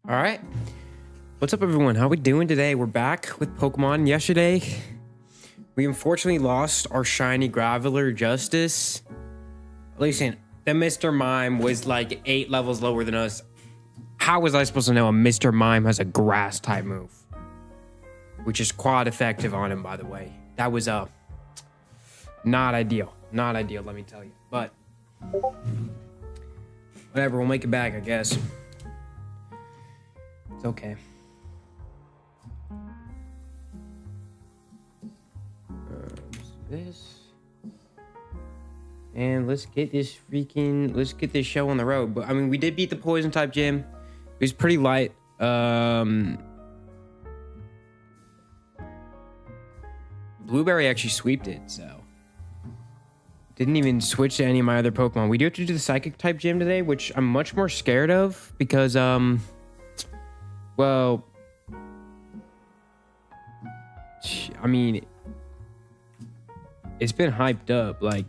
All right. What's up, everyone? How we doing today? We're back with Pokemon. Yesterday, we unfortunately lost our shiny Graveler Justice. Listen, the Mr. Mime was like 8 levels lower than us. How was I supposed to know a Mr. Mime has a grass type move? Which is quad effective on him, by the way. That was not ideal. Not ideal, let me tell you. But whatever, we'll make it back, I guess. It's okay. This. And let's get this show on the road. But I mean, we did beat the poison type gym. It was pretty light. Blueberry actually sweeped it, so didn't even switch to any of my other Pokemon. We do have to do the psychic type gym today, which I'm much more scared of because well, I mean, it's been hyped up. Like,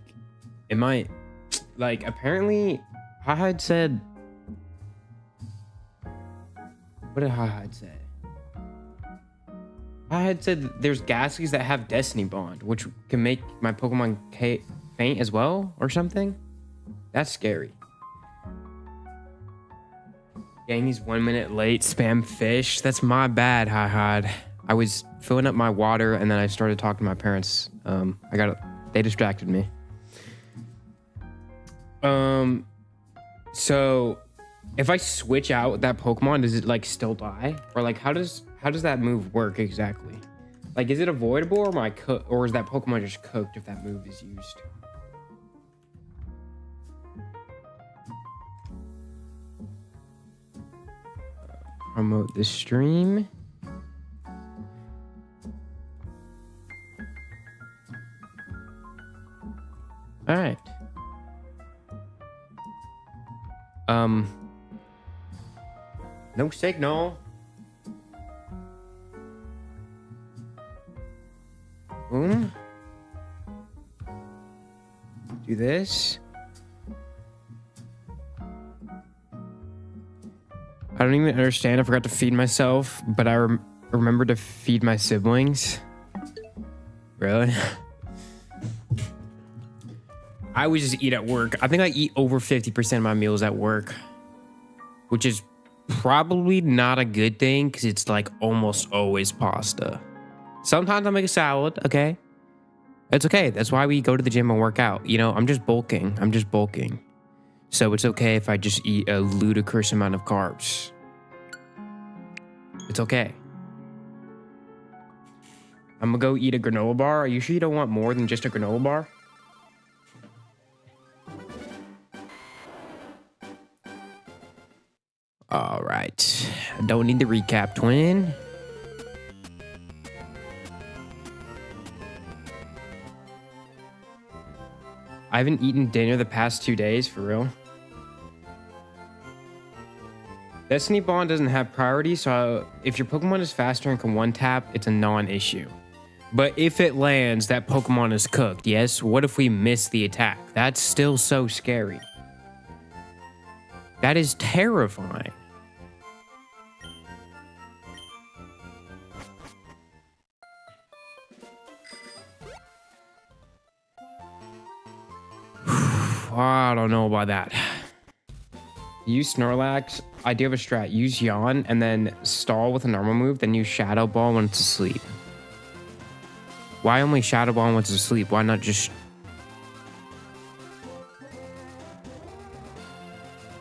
it might, like, apparently, Hi-Hide said, what did Hi-Hide say? Hi-Hide said there's Ghastlies that have Destiny Bond, which can make my Pokemon faint as well, or something. That's scary. Dang, he's 1 minute late. Spam fish. That's my bad, Hi-Hide. I was filling up my water and then I started talking to my parents. They distracted me. So if I switch out that Pokemon, does it like still die? Or like how does that move work exactly? Like, is it avoidable or is that Pokemon just cooked if that move is used? Promote the stream. All right. No signal. Boom. Do this. I don't even understand. I forgot to feed myself, but I remember to feed my siblings. Really? I would just eat at work. I think I eat over 50% of my meals at work, which is probably not a good thing because it's like almost always pasta. Sometimes I make a salad, okay? It's okay. That's why we go to the gym and work out. You know, I'm just bulking. So it's okay if I just eat a ludicrous amount of carbs. It's okay. I'm gonna go eat a granola bar. Are you sure you don't want more than just a granola bar? All right. Don't need the recap, twin. I haven't eaten dinner the past 2 days, for real. Destiny Bond doesn't have priority, so if your Pokemon is faster and can one-tap, it's a non-issue. But if it lands, that Pokemon is cooked, yes? What if we miss the attack? That's still so scary. That is terrifying. I don't know about that. Use Snorlax. I do have a strat. Use Yawn and then stall with a normal move, then use Shadow Ball when it's asleep. Why only Shadow Ball when it's asleep? Why not just...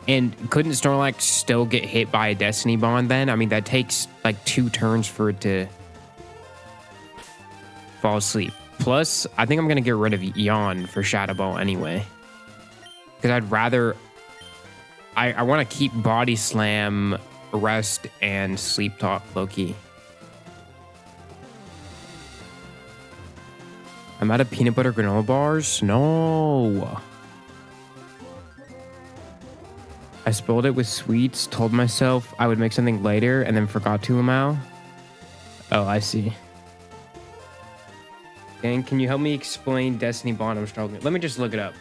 And couldn't Snorlax still get hit by a Destiny Bond then? I mean, that takes like 2 turns for it to fall asleep. Plus, I think I'm going to get rid of Yawn for Shadow Ball anyway. Because I'd rather... I want to keep Body Slam, Rest, and Sleep Talk low-key. I'm out of peanut butter granola bars? No. I spoiled it with sweets, told myself I would make something later, and then forgot to, Lamau. Oh, I see. Gang, can you help me explain Destiny Bond? I'm struggling. Let me just look it up.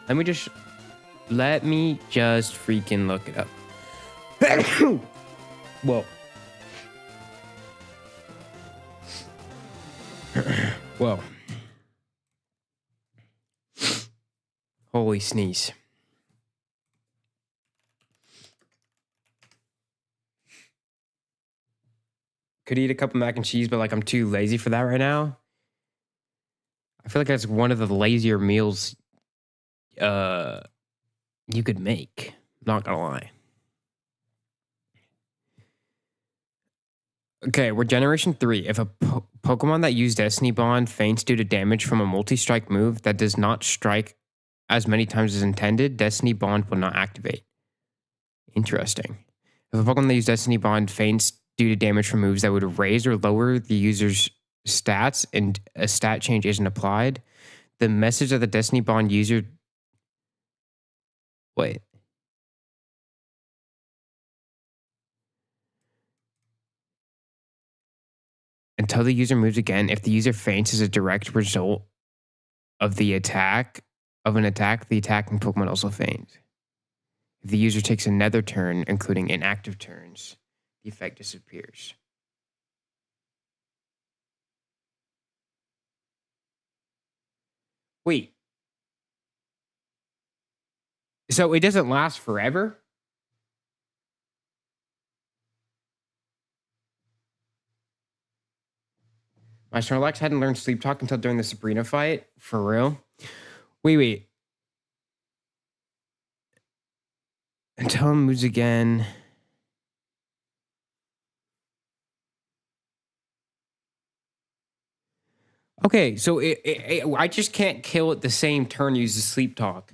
Let me just freaking look it up. Whoa. Whoa. Holy sneeze. Could eat a couple mac and cheese, but like I'm too lazy for that right now. I feel like that's one of the lazier meals you could make. Not gonna lie. Okay, we're Generation 3. If a Pokemon that used Destiny Bond faints due to damage from a multi-strike move that does not strike as many times as intended, Destiny Bond will not activate. Interesting. If a Pokemon that used Destiny Bond faints due to damage from moves that would raise or lower the user's stats and a stat change isn't applied, the message that the Destiny Bond user... Wait. Until the user moves again, if the user faints as a direct result of the attack, the attacking Pokemon also faints. If the user takes another turn, including inactive turns, the effect disappears. Wait. So it doesn't last forever? My Snorlax hadn't learned Sleep Talk until during the Sabrina fight? For real? Wait. Until it moves again. Okay, so I just can't kill it the same turn use the Sleep Talk.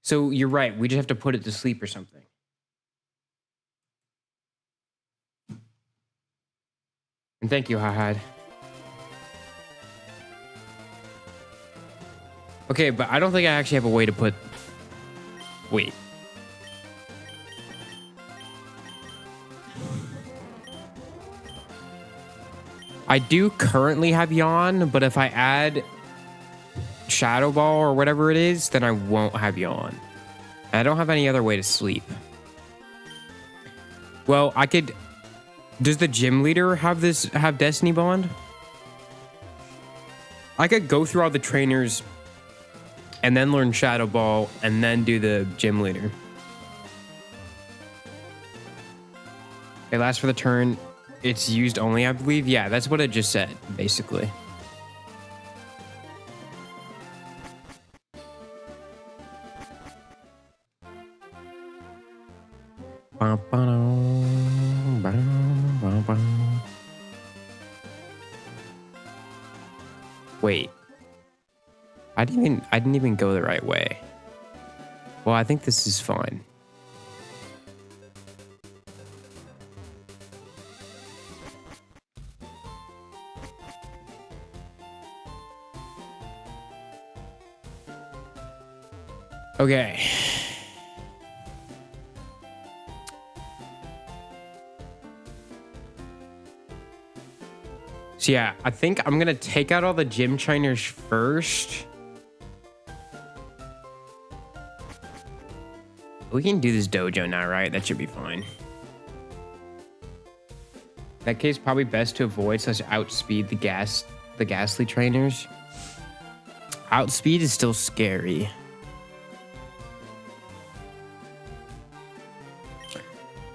So you're right, we just have to put it to sleep or something. And thank you, Hahad. Okay, but I don't think I actually have a way to put... Wait. I do currently have Yawn, but if I add Shadow Ball or whatever it is, then I won't have Yawn. And I don't have any other way to sleep. Well, I could... Does the gym leader have Destiny Bond? I could go through all the trainers and then learn Shadow Ball and then do the gym leader. It lasts for the turn. It's used only, I believe. Yeah, that's what it just said, basically. Wait. I didn't even go the right way. Well, I think this is fine. Okay. So yeah, I think I'm gonna take out all the gym trainers first. We can do this dojo now, right? That should be fine. In that case, probably best to avoid such outspeed the ghastly trainers. Outspeed is still scary.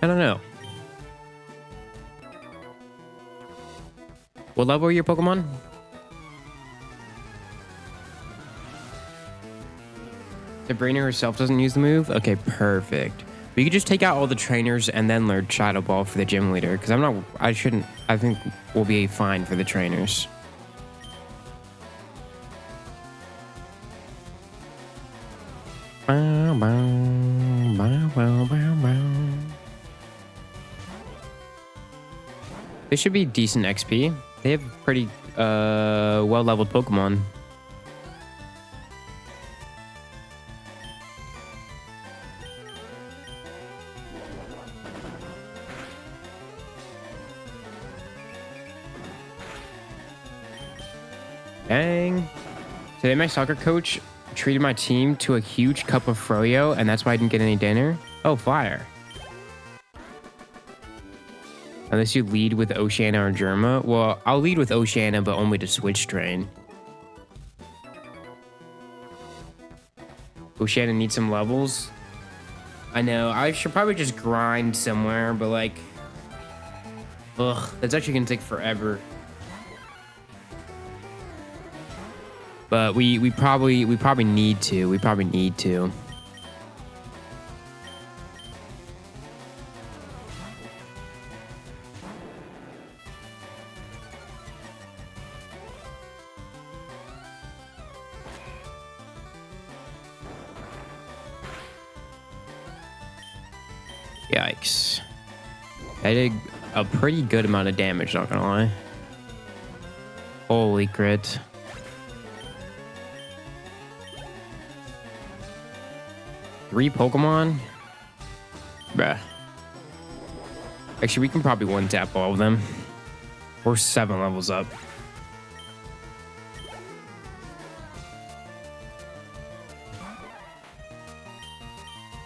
I don't know. What level are your Pokemon? Sabrina herself doesn't use the move? Okay, perfect. We could just take out all the trainers and then learn Shadow Ball for the gym leader. Because I think we'll be fine for the trainers. They should be decent XP. They have pretty well-leveled Pokemon. Dang. Today my soccer coach treated my team to a huge cup of froyo, and that's why I didn't get any dinner. Oh, fire. Unless you lead with Oceania or Germa. Well, I'll lead with Oceania, but only to switch train. Oceania needs some levels. I know, I should probably just grind somewhere, but like... Ugh, that's actually gonna take forever. But we probably need to. We probably need to. Yikes. I did a pretty good amount of damage, not gonna lie. Holy crit. Three Pokemon? Bruh. Actually, we can probably one-tap all of them. We're 7 levels up.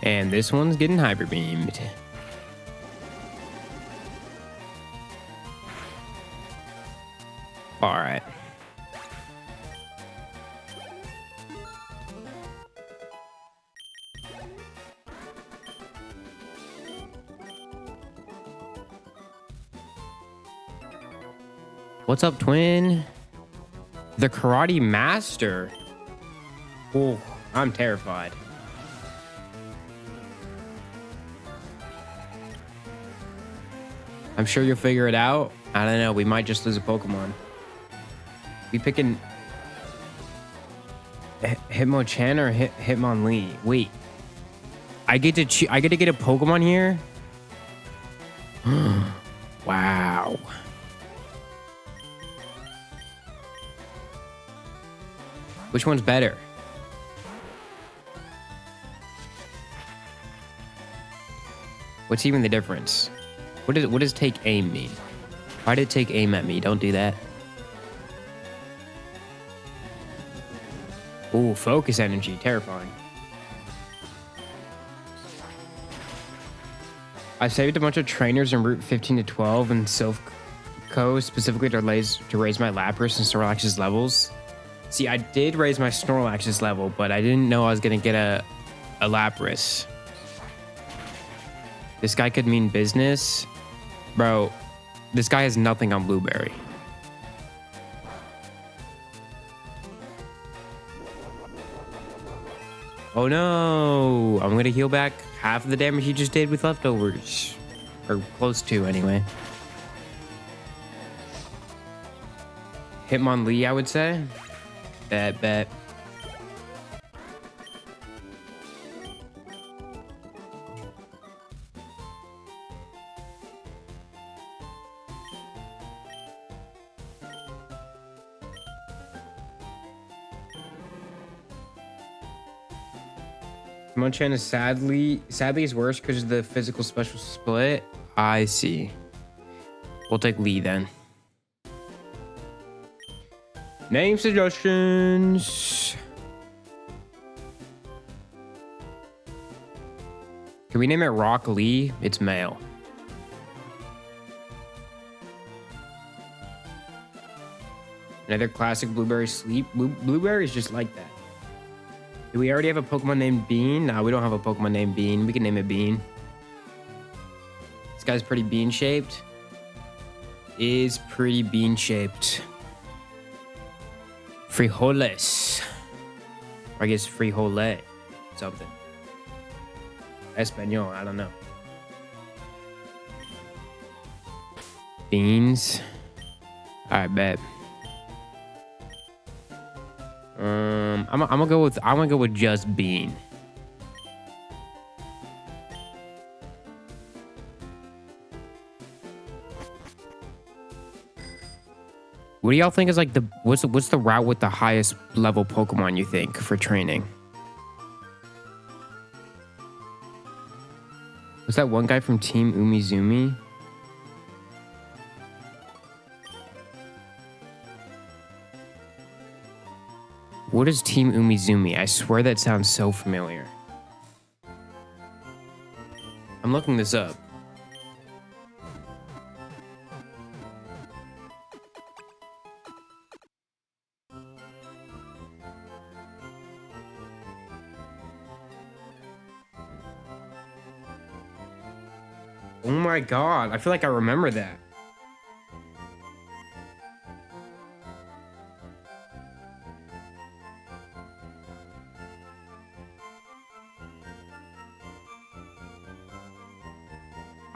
And this one's getting Hyper Beamed. All right. What's up, twin? The Karate Master. Oh, I'm terrified. I'm sure you'll figure it out. I don't know. We might just lose a Pokemon. We picking Hitmonchan or Hitmonlee? Wait, I get to get a Pokemon here. Wow. Which one's better? What's even the difference? What does take aim mean? Why did it take aim at me? Don't do that. Ooh, focus energy, terrifying. I saved a bunch of trainers in Route 15 to 12 in Silph specifically to raise my Lapras and Snorlax's levels. See, I did raise my Snorlax's level, but I didn't know I was gonna get a Lapras. This guy could mean business. Bro, this guy has nothing on Blueberry. Oh no! I'm gonna heal back half of the damage he just did with leftovers. Or close to, anyway. Hitmonlee, I would say. Bet. Hitmonchan is sadly is worse because of the physical special split. I see. We'll take Lee then. Name suggestions. Can we name it Rock Lee? It's male. Another classic Blueberry sleep. Blueberry is just like that. Do we already have a Pokemon named Bean? No, we don't have a Pokemon named Bean. We can name it Bean. This guy's pretty bean-shaped. Is pretty bean-shaped. Frijoles. Or I guess frijole. Something. Espanol, I don't know. Beans. Alright, bet. I'm gonna go with just Bean. What do y'all think is like what's the route with the highest level Pokemon you think for training? Was that one guy from Team Umizoomi? What is Team Umizoomi? I swear that sounds so familiar. I'm looking this up. Oh my god, I feel like I remember that.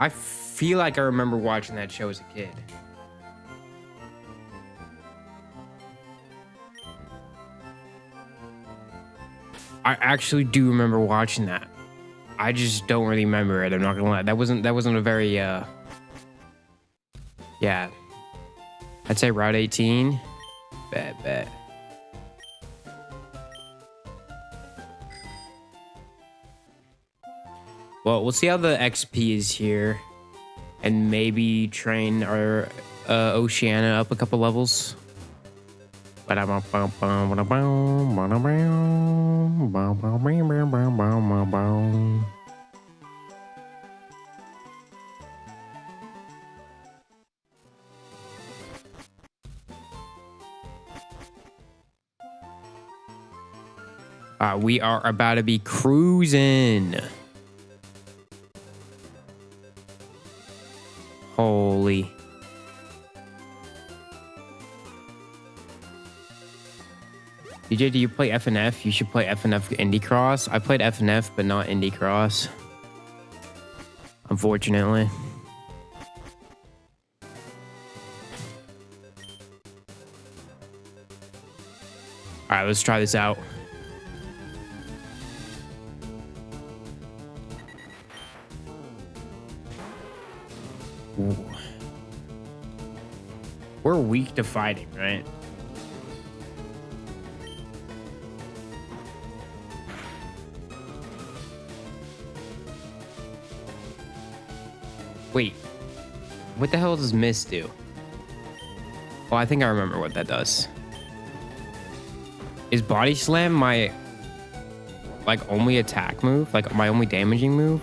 I feel like I remember watching that show as a kid. I actually do remember watching that. I just don't really remember it. I'm not gonna lie. That wasn't a very yeah. I'd say Route 18. Bet. Well, we'll see how the XP is here, and maybe train our Oceana up a couple levels. We are about to be cruising. Holy. DJ, do you play FNF? You should play FNF Indie Cross. I played FNF, but not Indie Cross. Unfortunately. Alright, let's try this out. Ooh. We're weak to fighting, right? Wait, what the hell does Miss do? Oh, I think I remember what that does. Is Body Slam my, like, only attack move? Like, my only damaging move?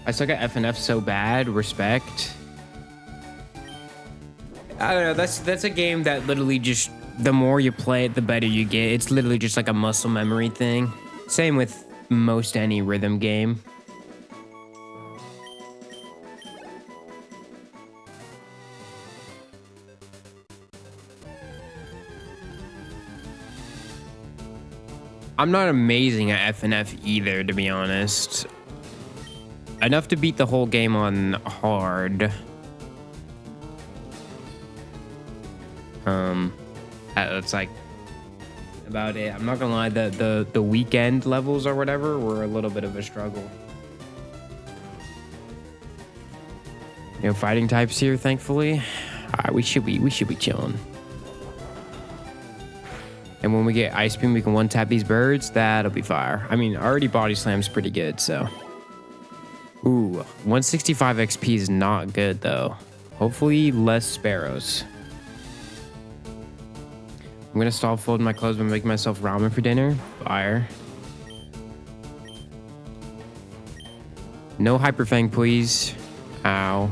I suck at FNF so bad. Respect. I don't know. That's a game that literally just, the more you play it, the better you get. It's literally just like a muscle memory thing. Same with most any rhythm game. I'm not amazing at FNF either, to be honest. Enough to beat the whole game on hard. That's like about it. I'm not gonna lie, the weekend levels or whatever were a little bit of a struggle. No fighting types here, thankfully. Alright, we should be chilling. And when we get Ice Beam, we can one-tap these birds. That'll be fire. I mean, already Body Slam's pretty good, so. Ooh, 165 XP is not good, though. Hopefully, less sparrows. I'm gonna stall folding my clothes by making myself ramen for dinner. Fire. No Hyper Fang, please. Ow.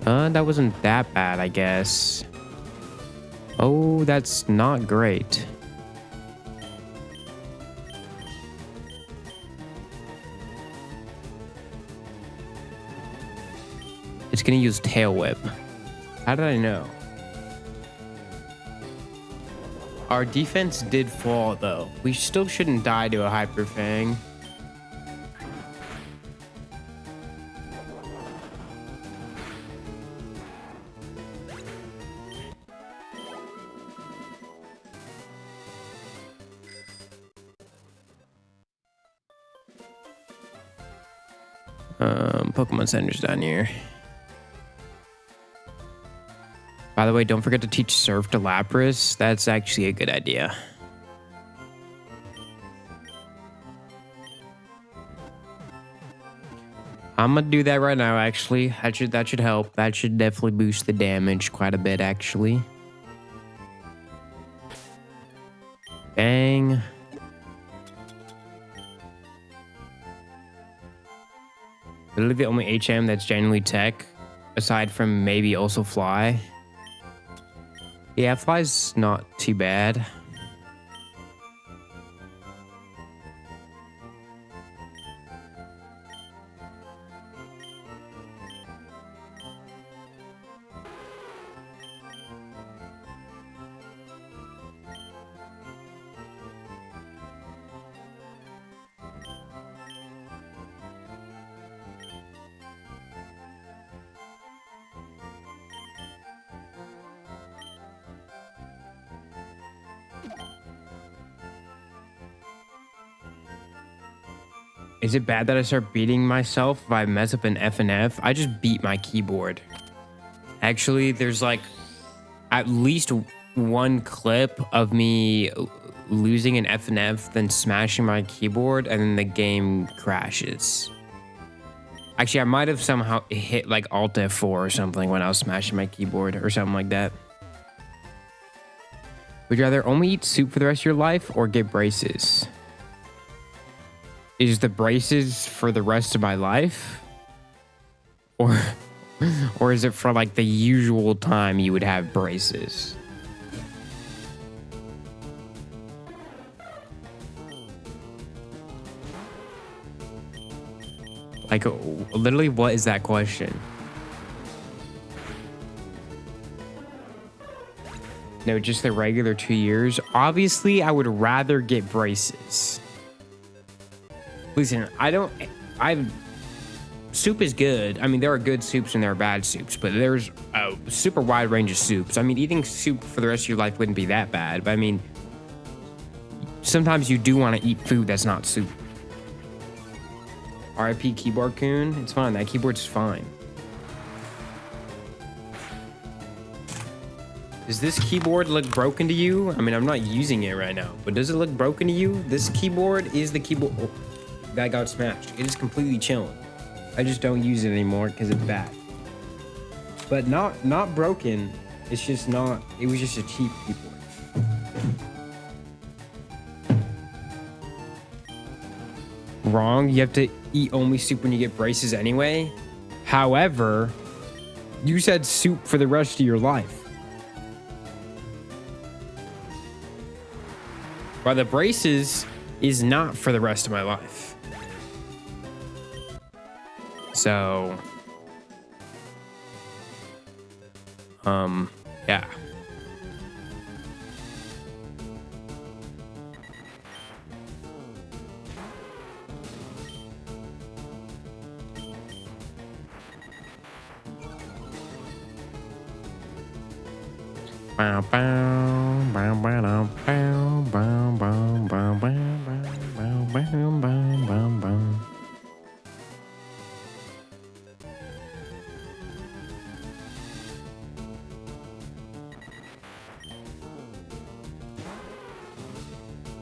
That wasn't that bad, I guess. Oh, that's not great. It's gonna use Tail Whip. How did I know? Our defense did fall, though. We still shouldn't die to a Hyper Fang. Pokemon Center's down here. By the way, don't forget to teach Surf to Lapras. That's actually a good idea. I'm gonna do that right now, actually. That should help. That should definitely boost the damage quite a bit, actually. Bang. Literally the only HM that's genuinely tech, aside from maybe also Fly. Yeah, Fly's not too bad. Is it bad that I start beating myself if I mess up an F and F? I just beat my keyboard. Actually, there's like at least one clip of me losing an F and F, then smashing my keyboard, and then the game crashes. Actually, I might have somehow hit like Alt F4 or something when I was smashing my keyboard or something like that. Would you rather only eat soup for the rest of your life or get braces? Is the braces for the rest of my life? Or is it for like the usual time you would have braces? Like, literally, what is that question? No, just the regular 2 years. Obviously, I would rather get braces. Listen, soup is good. I mean, there are good soups and there are bad soups, but there's a super wide range of soups. I mean, eating soup for the rest of your life wouldn't be that bad, but I mean, sometimes you do want to eat food that's not soup. RIP keyboard coon. It's fine. That keyboard's fine. Does this keyboard look broken to you? I mean, I'm not using it right now, but does it look broken to you? This keyboard is the keyboard that got smashed. It is completely chilling. I just don't use it anymore because it's bad. But not broken. It's just not. It was just a cheap keyboard. Wrong. You have to eat only soup when you get braces anyway. However, you said soup for the rest of your life. But the braces is not for the rest of my life. So, yeah. Bow, bow, bow, bow, bow, bow, bow, bow, bow, bow, bow, bow, bow, bow.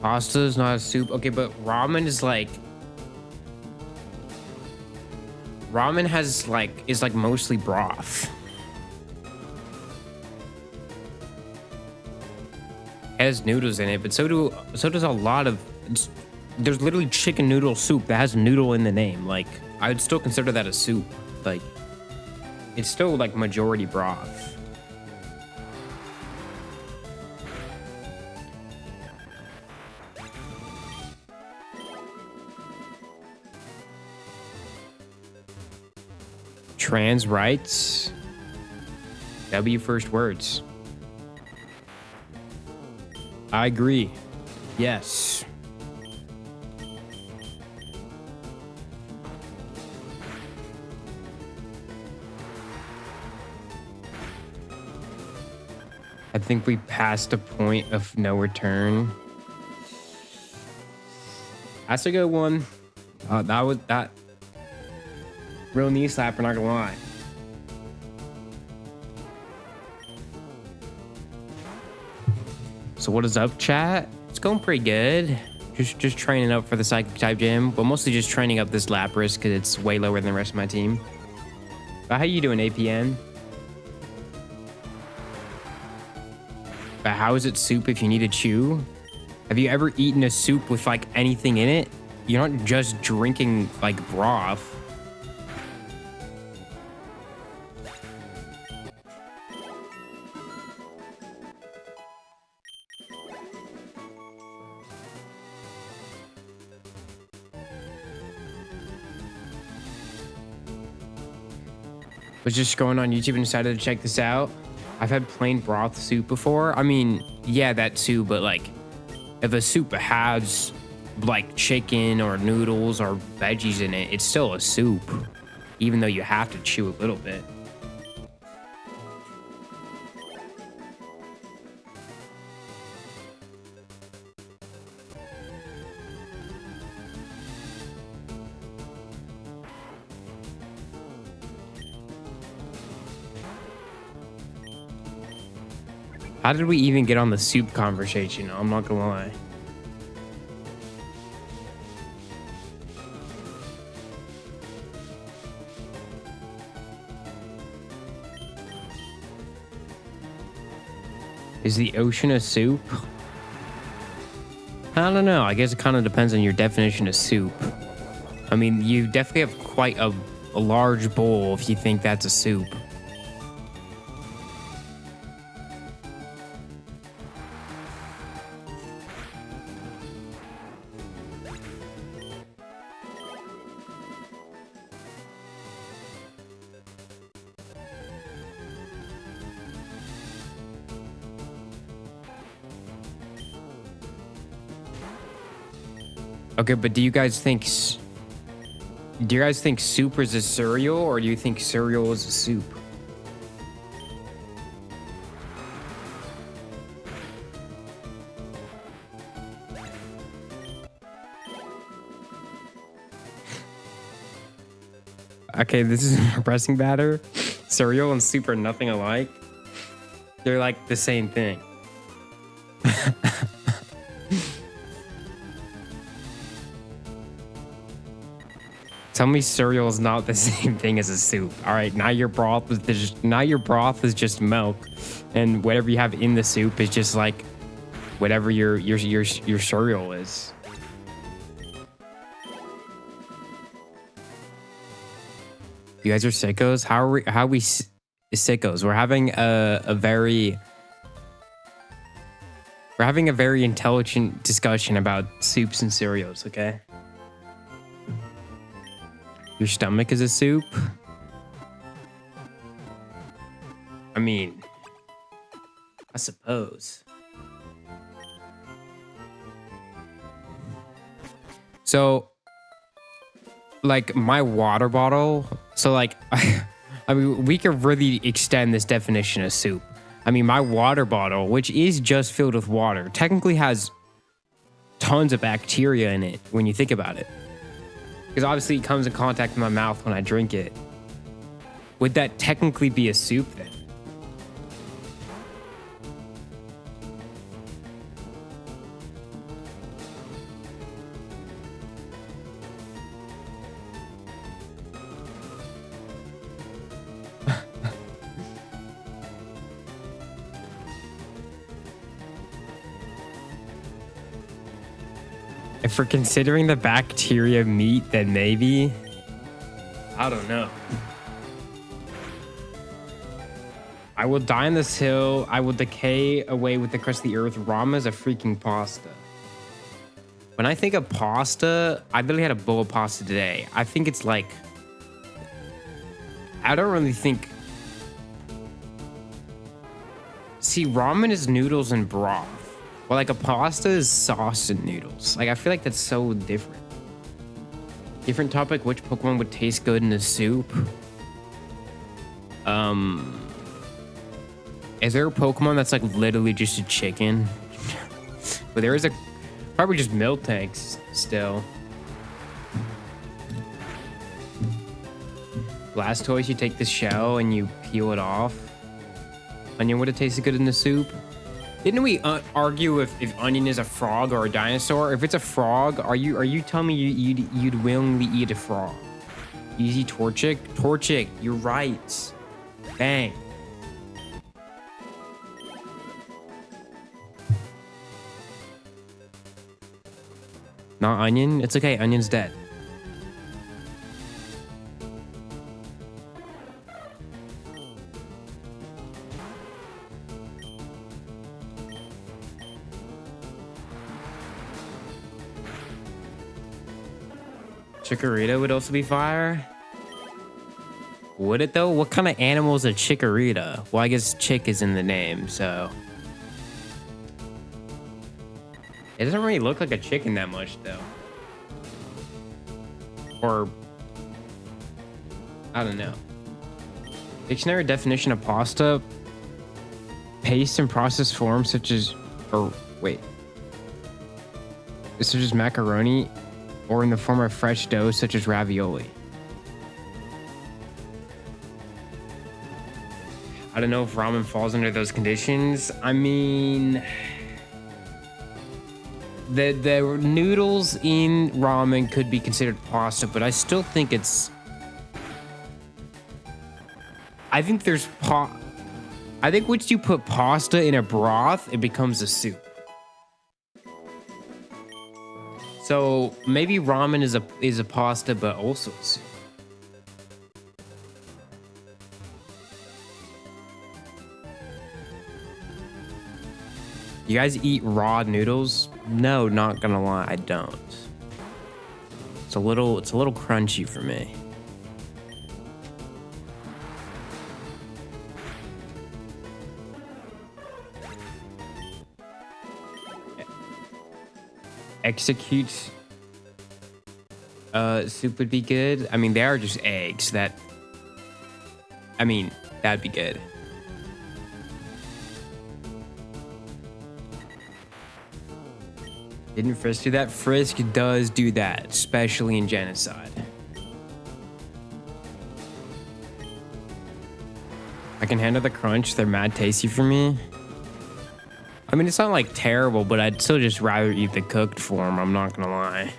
Pasta is not a soup. Okay, but ramen is like... Ramen is like mostly broth. It has noodles in it, but so does a lot of... There's literally chicken noodle soup that has noodle in the name. Like, I would still consider that a soup. Like, it's still like majority broth. Trans rights. W first words. I agree. Yes. I think we passed a point of no return. That's a good one. That was that. Real knee slapper, not gonna lie. So what is up, chat? It's going pretty good. Just training up for the psychic type gym, but mostly just training up this Lapras because it's way lower than the rest of my team. But how you doing, APN? But how is it soup if you need to chew? Have you ever eaten a soup with like anything in it? You're not just drinking like broth. Was just going on YouTube and decided to check this out. I've had plain broth soup before. I mean, yeah, that too, but like if a soup has like chicken or noodles or veggies in it, it's still a soup, even though you have to chew a little bit. How did we even get on the soup conversation? I'm not gonna lie. Is the ocean a soup? I don't know. I guess it kind of depends on your definition of soup. I mean, you definitely have quite a large bowl if you think that's a soup. Okay, but do you guys think soup is a cereal, or do you think cereal is a soup? Okay, this is a pressing matter. Cereal and soup are nothing alike. They're like the same thing. Tell me cereal is not the same thing as a soup. All right, now your broth is just milk, and whatever you have in the soup is just like whatever your cereal is. You guys are sickos. How are we sickos? We're having a very intelligent discussion about soups and cereals. Okay. Your stomach is a soup? I mean, I suppose. So, like, my water bottle. So, like, I mean, we could really extend this definition of soup. I mean, my water bottle, which is just filled with water, technically has tons of bacteria in it when you think about it. Because obviously it comes in contact with my mouth when I drink it. Would that technically be a soup then? If we're considering the bacteria meat, then maybe. I don't know. I will die on this hill. I will decay away with the crust of the earth. Ramen is a freaking pasta. When I think of pasta, I literally had a bowl of pasta today. I think it's like... I don't really think... See, ramen is noodles and broth. Well, like a pasta is sauce and noodles. Like, I feel like that's so different. Different topic, which Pokemon would taste good in a soup? Is there a Pokemon that's like literally just a chicken? But there is probably just milk tanks still. Blastoise, you take the shell and you peel it off. Onion would have tasted good in the soup. Didn't we argue if Onion is a frog or a dinosaur? If it's a frog, are you telling me you'd willingly eat a frog? Easy Torchic? Torchic, you're right. Bang. Not Onion? It's okay, Onion's dead. Chikorita would also be fire. Would it though? What kind of animal is a Chikorita? Well, I guess chick is in the name, so. It doesn't really look like a chicken that much though. Or, I don't know. Dictionary definition of pasta. Paste in processed forms such as, such as macaroni, or in the form of fresh dough such as ravioli. I don't know if ramen falls under those conditions. I mean, the noodles in ramen could be considered pasta, but I still think it's. I think there's I think once you put pasta in a broth, it becomes a soup. So maybe ramen is a pasta, but also a soup. You guys eat raw noodles? No, not gonna lie, I don't. It's a little crunchy for me. Execute soup would be good. I mean, they are just eggs. That'd be good. Didn't Frisk do that? Frisk does do that, especially in Genocide. I can handle the crunch. They're mad tasty for me. I mean, it's not like terrible, but I'd still just rather eat the cooked form. I'm not gonna lie.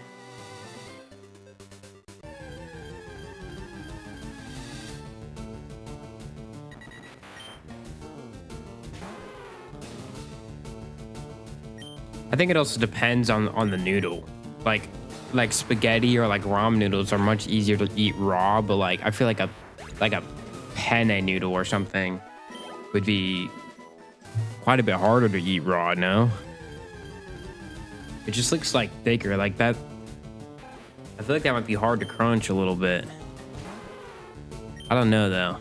I think it also depends on the noodle. Like spaghetti or like ramen noodles are much easier to eat raw, but like I feel like a penne noodle or something would be quite a bit harder to eat raw, no? It just looks like thicker, like that. I feel like that might be hard to crunch a little bit. I don't know though.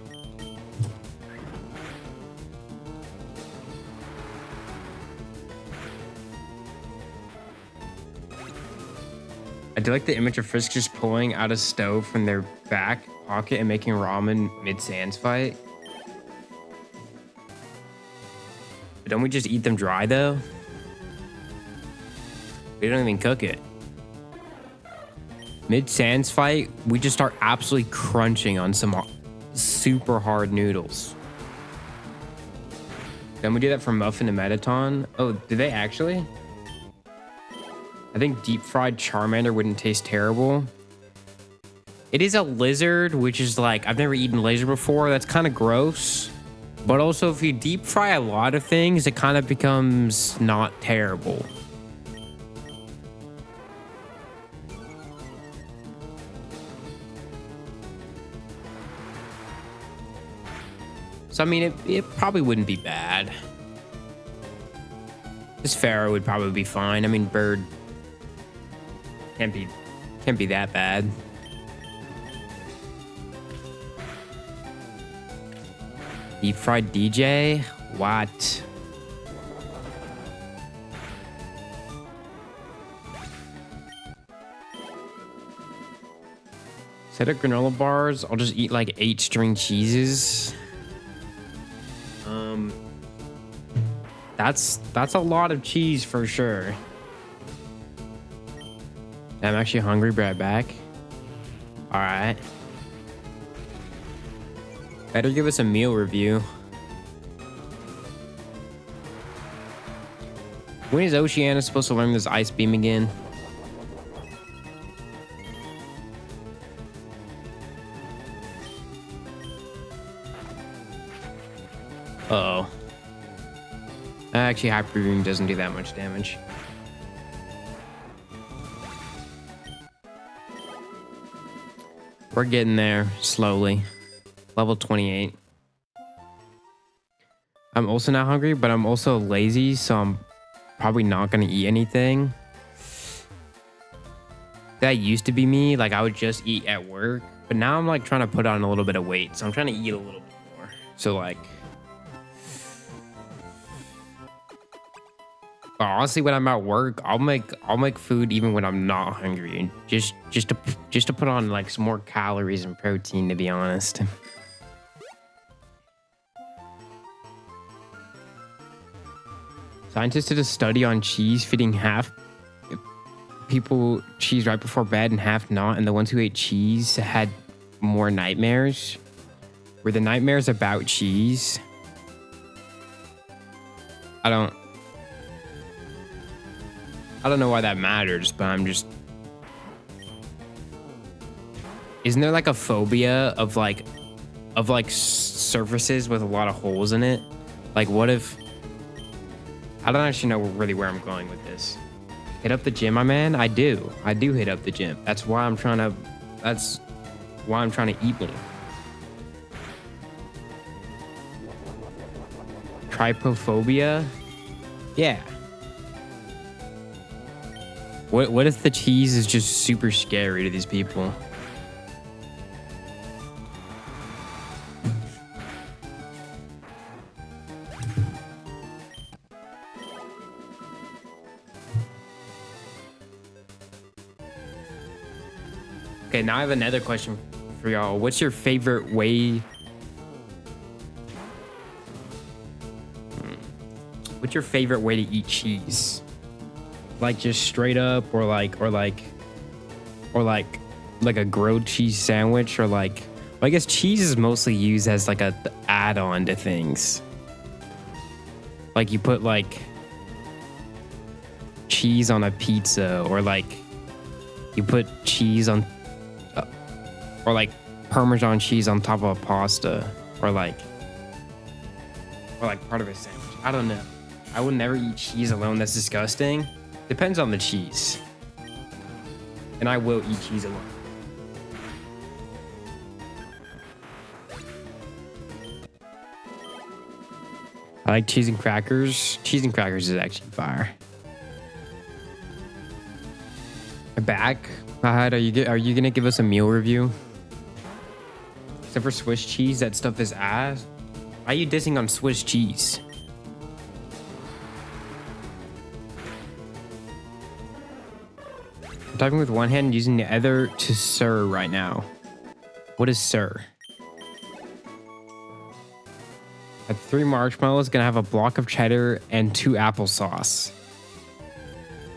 I do like the image of Frisk just pulling out a stove from their back pocket and making ramen mid-sands fight. But don't we just eat them dry though? We don't even cook it. Mid-sands fight, we just start absolutely crunching on some super hard noodles. Then we do that for Muffin and Metaton. Oh, do they actually? I think deep fried Charmander wouldn't taste terrible. It is a lizard, which is like, I've never eaten lizard before. That's kind of gross. But also, if you deep fry a lot of things, it kind of becomes not terrible. So, I mean, it probably wouldn't be bad. This Pharaoh would probably be fine. I mean, bird can't be that bad. Deep fried DJ? What? Instead of granola bars, I'll just eat like 8 string cheeses. That's a lot of cheese for sure. I'm actually hungry, be right back. All right. Better give us a meal review. When is Oceana supposed to learn this ice beam again? Uh-oh. Actually, Hyper Beam doesn't do that much damage. We're getting there slowly. Level 28. I'm also not hungry, but I'm also lazy, so I'm probably not gonna eat anything. That used to be me. Like, I would just eat at work, but now I'm like trying to put on a little bit of weight, so I'm trying to eat a little bit more. So like, honestly, when I'm at work, I'll make food even when I'm not hungry, and just to put on like some more calories and protein, to be honest. Scientists did a study on cheese, feeding half people cheese right before bed and half not, and the ones who ate cheese had more nightmares. Were the nightmares about cheese? I don't know why that matters, but I'm just... Isn't there like a phobia of like surfaces with a lot of holes in it? Like what if... I don't actually know really where I'm going with this. Hit up the gym, my man? I do hit up the gym. That's why I'm trying to eat more. Trypophobia? Yeah. What if the cheese is just super scary to these people? Okay, now I have another question for y'all. What's your favorite way? What's your favorite way to eat cheese? Like just straight up, or like a grilled cheese sandwich, or like, well, I guess cheese is mostly used as like a add-on to things. Like you put like cheese on a pizza, or like you put cheese on, or like Parmesan cheese on top of a pasta, or like part of a sandwich. I don't know. I would never eat cheese alone. That's disgusting. Depends on the cheese. And I will eat cheese alone. I like cheese and crackers. Cheese and crackers is actually fire. Back. Are you gonna give us a meal review? Except for Swiss cheese, that stuff is ass. Why are you dissing on Swiss cheese? I'm typing with one hand, using the other to sir right now. What is sir? At 3 marshmallows, gonna have a block of cheddar and 2 applesauce.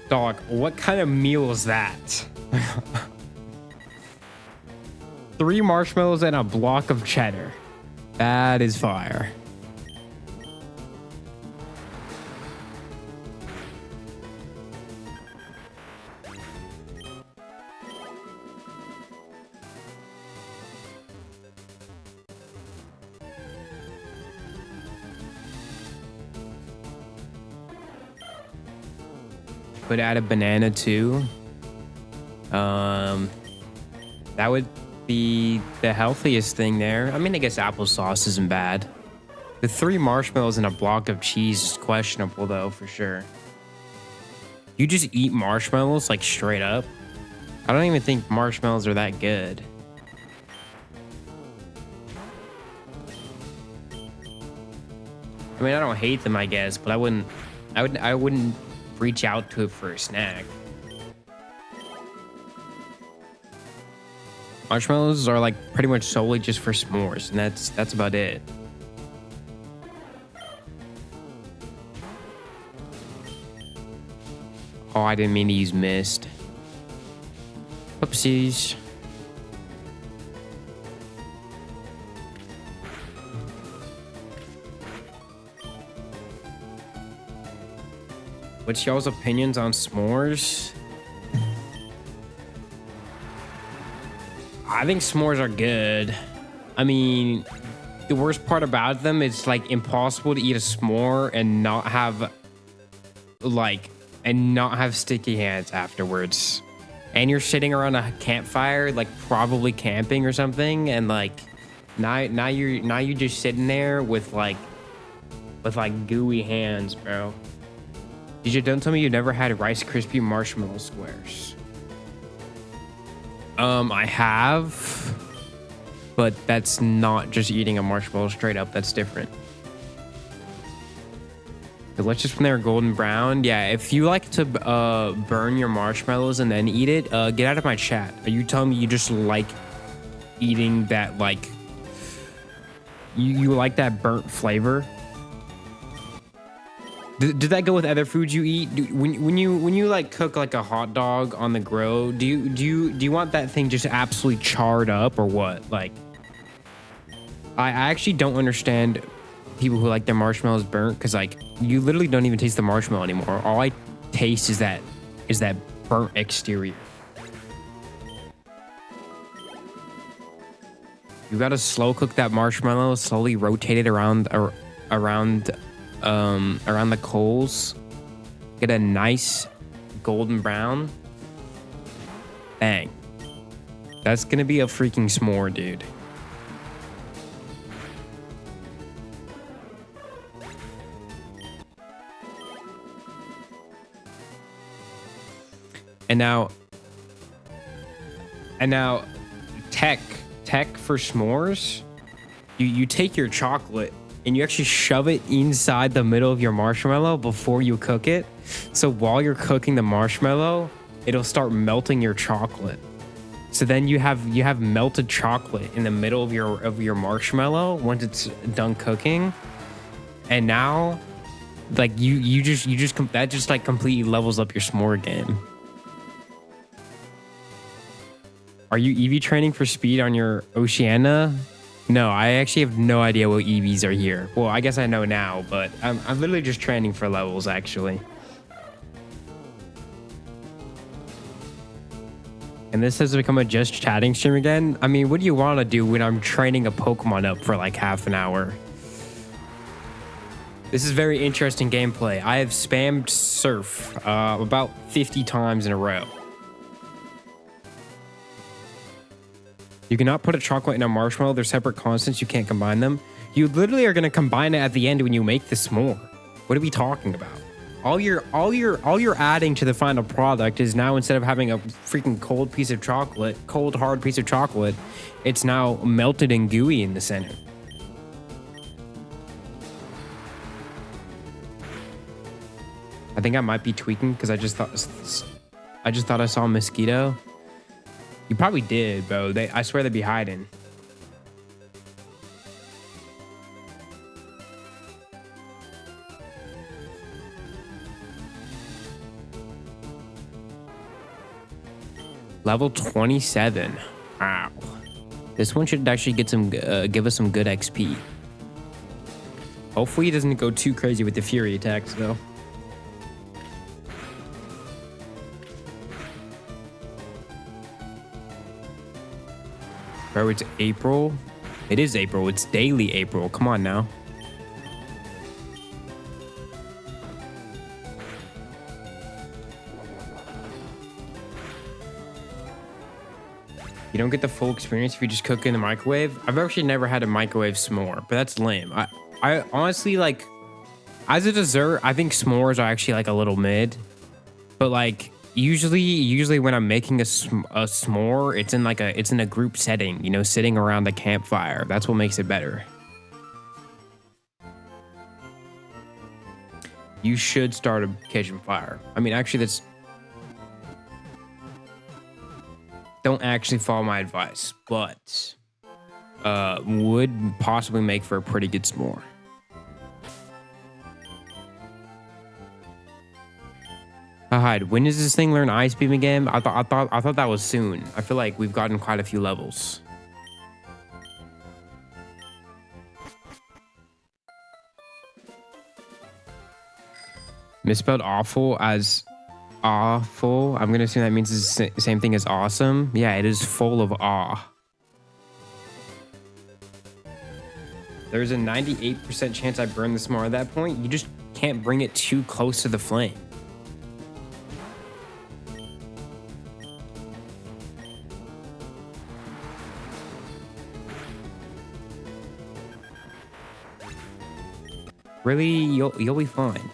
Dog, what kind of meal is that? 3 marshmallows and a block of cheddar. That is fire. Would add a banana too. That would be the healthiest thing there. I mean, I guess applesauce isn't bad. The 3 marshmallows and a block of cheese is questionable though, for sure. You just eat marshmallows like straight up? I don't even think marshmallows are that good. I mean, I don't hate them, I guess, but I wouldn't reach out to it for a snack. Marshmallows are like pretty much solely just for s'mores, and that's about it. Oh, I didn't mean to use mist. Oopsies. What's y'all's opinions on s'mores? I think s'mores are good. I mean, the worst part about them is like impossible to eat a s'more and not have sticky hands afterwards. And you're sitting around a campfire, like probably camping or something, and like now you're just sitting there with gooey hands, bro. DJ, don't tell me you never had Rice Krispie marshmallow squares. I have, but that's not just eating a marshmallow straight up. That's different. But let's just when they're golden brown. Yeah, if you like to burn your marshmallows and then eat it, get out of my chat. Are you telling me you just like eating that, like you like that burnt flavor? Did that go with other foods you eat? When you like cook like a hot dog on the grill, do you want that thing just absolutely charred up or what? Like, I actually don't understand people who like their marshmallows burnt, because like you literally don't even taste the marshmallow anymore. All I taste is that burnt exterior. You gotta slow cook that marshmallow, slowly rotate it around the coals. Get a nice golden brown. Bang. That's gonna be a freaking s'more, dude. And now tech for s'mores. You take your chocolate and you actually shove it inside the middle of your marshmallow before you cook it. So while you're cooking the marshmallow, it'll start melting your chocolate. So then you have melted chocolate in the middle of your marshmallow once it's done cooking. And now, like that just like completely levels up your s'more game. Are you EV training for speed on your Oceania? No, I actually have no idea what EVs are here. Well, I guess I know now, but I'm literally just training for levels, actually. And this has become a just chatting stream again. I mean, what do you want to do when I'm training a Pokemon up for like half an hour? This is very interesting gameplay. I have spammed Surf about 50 times in a row. You cannot put a chocolate in a marshmallow. They're separate constants. You can't combine them. You literally are going to combine it at the end when you make the s'more. What are we talking about? All you're adding to the final product is now, instead of having a freaking cold hard piece of chocolate, it's now melted and gooey in the center. I think I might be tweaking because I just thought I saw a mosquito. You probably did, bro. I swear they'd be hiding. Level 27. Wow. This one should actually get some, give us some good XP. Hopefully he doesn't go too crazy with the Fury attacks, though. Bro, it's April. It is April. It's daily April. Come on now. You don't get the full experience if you just cook in the microwave. I've actually never had a microwave s'more, but that's lame. I honestly, like, as a dessert, I think s'mores are actually like a little mid, but like usually when I'm making a s'more, it's in a group setting, you know, sitting around the campfire. That's what makes it better. You should start a kitchen fire. I mean, actually, don't actually follow my advice, but would possibly make for a pretty good s'more. Hide. When does this thing learn Ice Beam again? I thought that was soon. I feel like we've gotten quite a few levels. Misspelled awful as awful. I'm gonna assume that means it's the same thing as awesome. Yeah, it is full of awe. There's a 98% chance I burn the s'more at that point. You just can't bring it too close to the flame. Really, you'll be fine.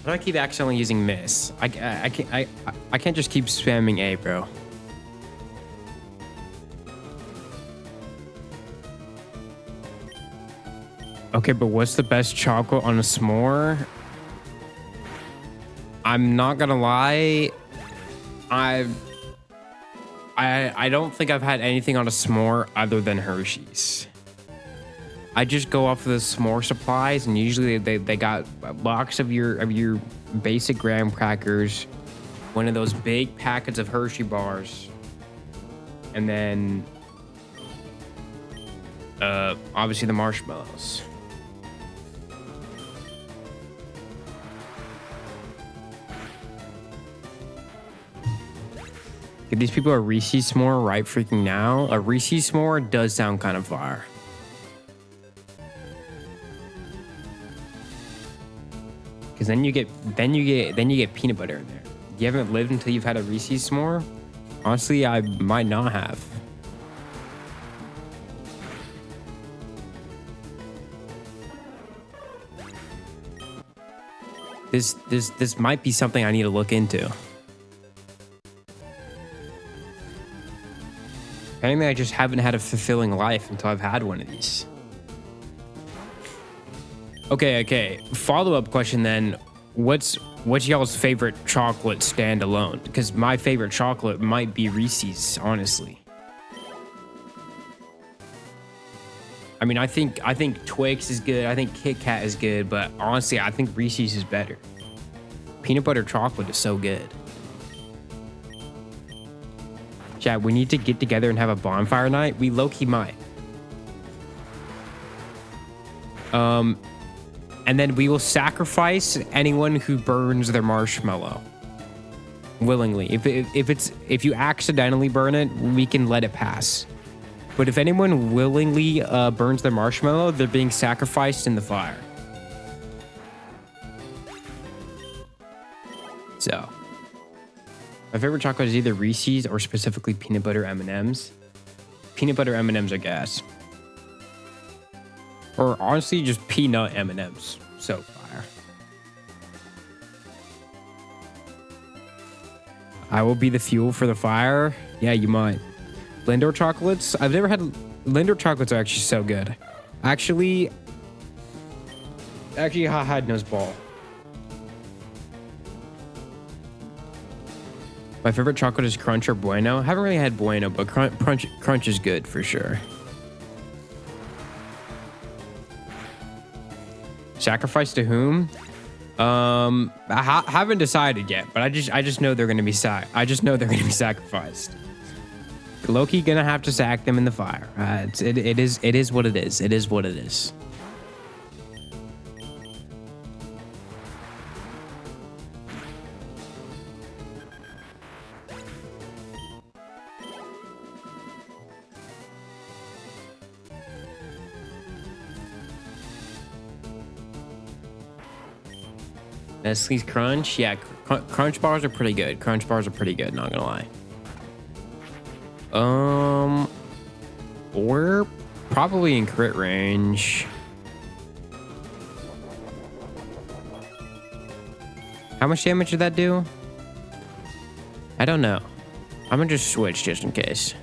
I keep accidentally using miss. I can't just keep spamming A, bro. Okay, but what's the best chocolate on a s'more? I'm not gonna lie. I don't think I've had anything on a s'more other than Hershey's. I just go off of the s'more supplies, and usually they got a box of your basic graham crackers, one of those big packets of Hershey bars, and then obviously the marshmallows. Give these people a Reese's s'more right freaking now. A Reese's s'more does sound kind of fire. Because then you get peanut butter in there. You haven't lived until you've had a Reese's s'more? Honestly, I might not have. This might be something I need to look into. Apparently, I just haven't had a fulfilling life until I've had one of these. Okay. Follow-up question then. What's y'all's favorite chocolate standalone? Because my favorite chocolate might be Reese's, honestly. I mean, I think Twix is good. I think Kit Kat is good, but honestly, I think Reese's is better. Peanut butter chocolate is so good. Chad, we need to get together and have a bonfire night. We low-key might. And then we will sacrifice anyone who burns their marshmallow willingly. If you accidentally burn it, we can let it pass. But if anyone willingly burns their marshmallow, they're being sacrificed in the fire. So, my favorite chocolate is either Reese's or specifically peanut butter M&Ms. Peanut butter M&Ms are gas. Or honestly, just peanut M&Ms. So fire. I will be the fuel for the fire. Yeah, you might. Lindor chocolates. I've never had Lindor chocolates. Are actually so good. Actually, I had nose ball. My favorite chocolate is Crunch or Bueno. I haven't really had Bueno, but Crunch is good for sure. Sacrifice to whom? I haven't decided yet, but I just know they're gonna be sacrificed. Loki gonna have to sack them in the fire. It is what it is. It is what it is. Nestle's Crunch, yeah, Crunch bars are pretty good. Crunch bars are pretty good, not gonna lie. We're probably in crit range. How much damage did that do? I don't know. I'm gonna just switch just in case.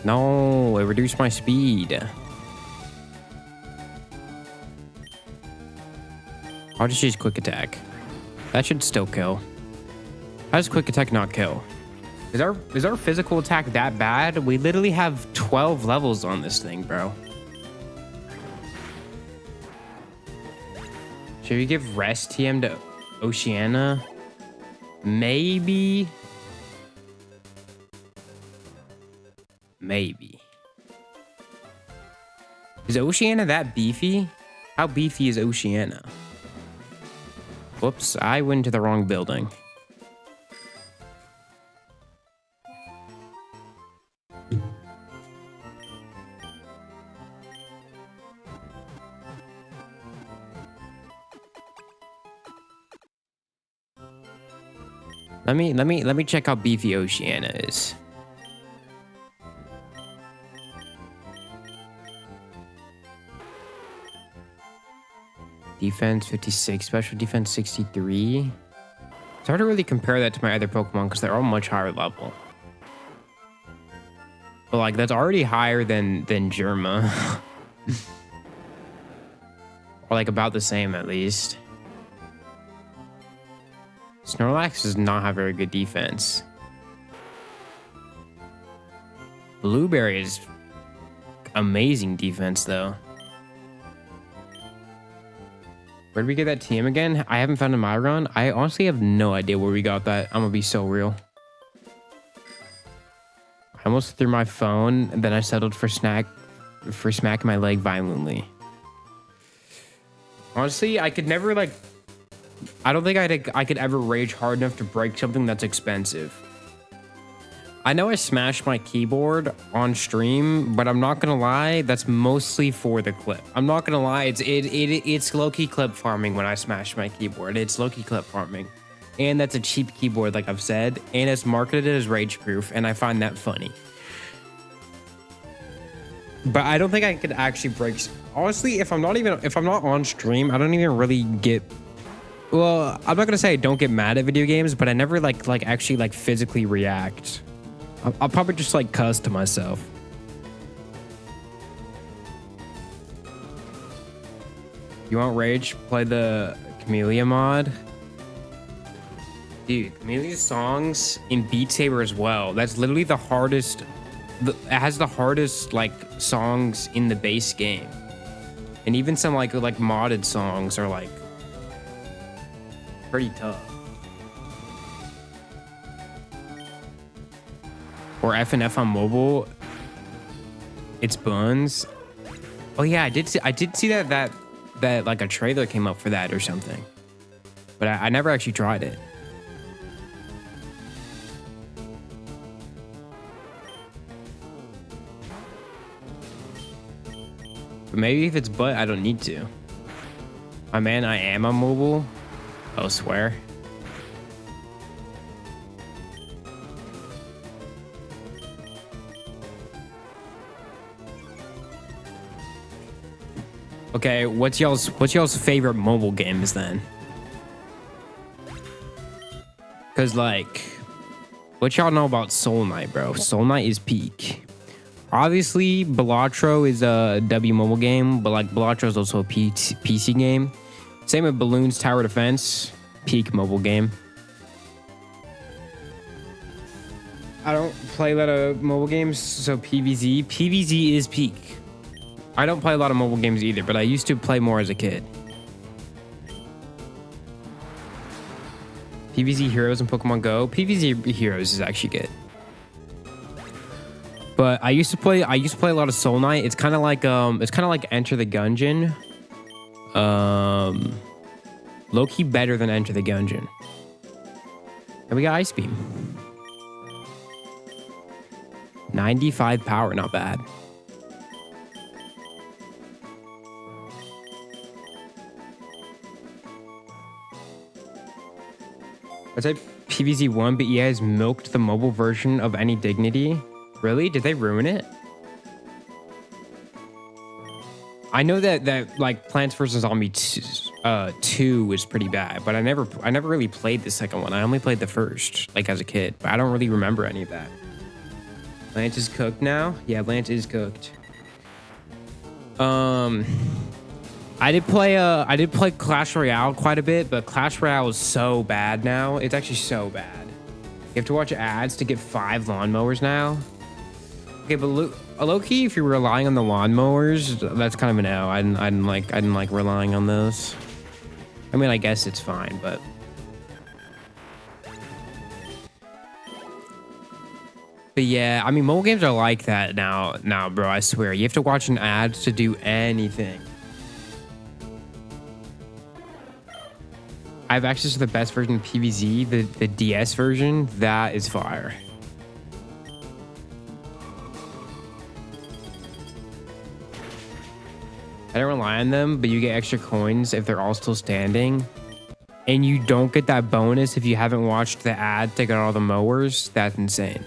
No, it reduced my speed. I'll just use quick attack. That should still kill. How does quick attack not kill? Is our physical attack that bad? We literally have 12 levels on this thing, bro. Should we give rest TM to Oceania? Maybe. Maybe. Is Oceania that beefy? How beefy is Oceania? Whoops, I went to the wrong building. Let me check how beefy Oceania is. Defense 56, special defense 63. It's hard to really compare that to my other Pokemon because they're all much higher level. But like that's already higher than Germa. Or like about the same at least. Snorlax does not have very good defense. Blueberry is amazing defense, though. Where did we get that TM again? I haven't found a my run. I honestly have no idea where we got that. I'm gonna be so real. I almost threw my phone, and then I settled for smacking my leg violently. Honestly, I could never like. I don't think I could ever rage hard enough to break something that's expensive. I know I smashed my keyboard on stream, but I'm not gonna lie, that's mostly for the clip. I'm not gonna lie, it's low-key clip farming when I smash my keyboard. It's low-key clip farming. And that's a cheap keyboard, like I've said, and it's marketed as rage-proof, and I find that funny. But I don't think I could actually break. Honestly, if I'm not on stream, I don't even really get. Well, I'm not gonna say I don't get mad at video games, but I never actually physically react. I'll probably just like cuss to myself. You want rage? Play the Camellia mod. Dude, Camellia's songs in Beat Saber as well. That's literally the hardest. It has the hardest like songs in the base game, and even some like modded songs are like pretty tough. Or FNF on mobile, it's buns. Oh yeah, I did see that like a trailer came up for that or something, but I never actually tried it. But maybe if it's butt, I don't need to. My man, I am on mobile. Oh, swear. Okay, what's y'all's favorite mobile games then? Cause like, what y'all know about Soul Knight, bro? Soul Knight is peak. Obviously, Balatro is a W mobile game, but like Balatro is also a PC game. Same with Balloons Tower Defense, peak mobile game. I don't play a lot of mobile games, so PvZ is peak. I don't play a lot of mobile games either, but I used to play more as a kid. PvZ Heroes and Pokemon Go. PvZ Heroes is actually good. But I used to play a lot of Soul Knight. It's kind of like Enter the Gungeon. Low-key better than Enter the Gungeon. And we got Ice Beam. 95 power, not bad. I'd say PvZ1, but EA has milked the mobile version of Any Dignity. Really? Did they ruin it? I know that like Plants vs. Zombies 2 was pretty bad, but I never really played the second one. I only played the first, like as a kid, but I don't really remember any of that. Lance is cooked now? Yeah, Lance is cooked. I did play Clash Royale quite a bit, but Clash Royale is so bad now. It's actually so bad. You have to watch ads to get 5 lawnmowers now. Okay, but low-key, if you're relying on the lawnmowers, that's kind of an L. I didn't like relying on those. I mean, I guess it's fine, but yeah, I mean, mobile games are like that now, bro. I swear, you have to watch an ad to do anything. I have access to the best version of PvZ, the DS version. That is fire. I don't rely on them, but you get extra coins if they're all still standing. And you don't get that bonus if you haven't watched the ad to get all the mowers. That's insane.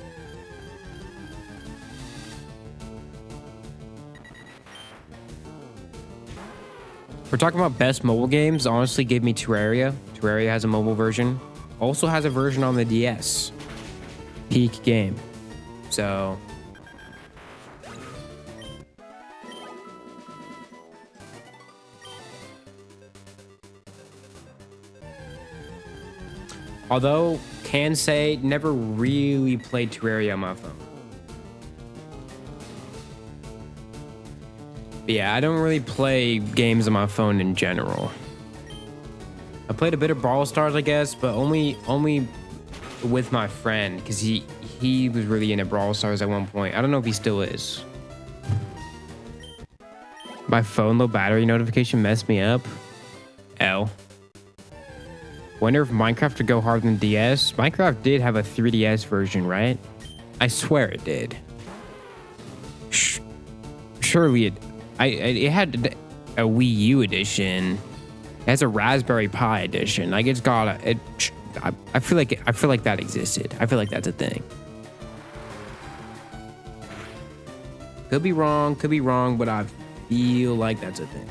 We're talking about best mobile games. Honestly, give me Terraria. Terraria has a mobile version. Also has a version on the DS. Peak game. So Although, can say, never really played Terraria on my phone. But yeah, I don't really play games on my phone in general. I played a bit of Brawl Stars, I guess, but only with my friend, because he was really into Brawl Stars at one point. I don't know if he still is. My phone low battery notification messed me up. L. Wonder if Minecraft would go harder than DS. Minecraft did have a 3DS version, right? I swear it did. Surely it had a Wii U edition. It has a Raspberry Pi edition. Like it's got a. I feel like that existed. I feel like that's a thing. Could be wrong, but I feel like that's a thing.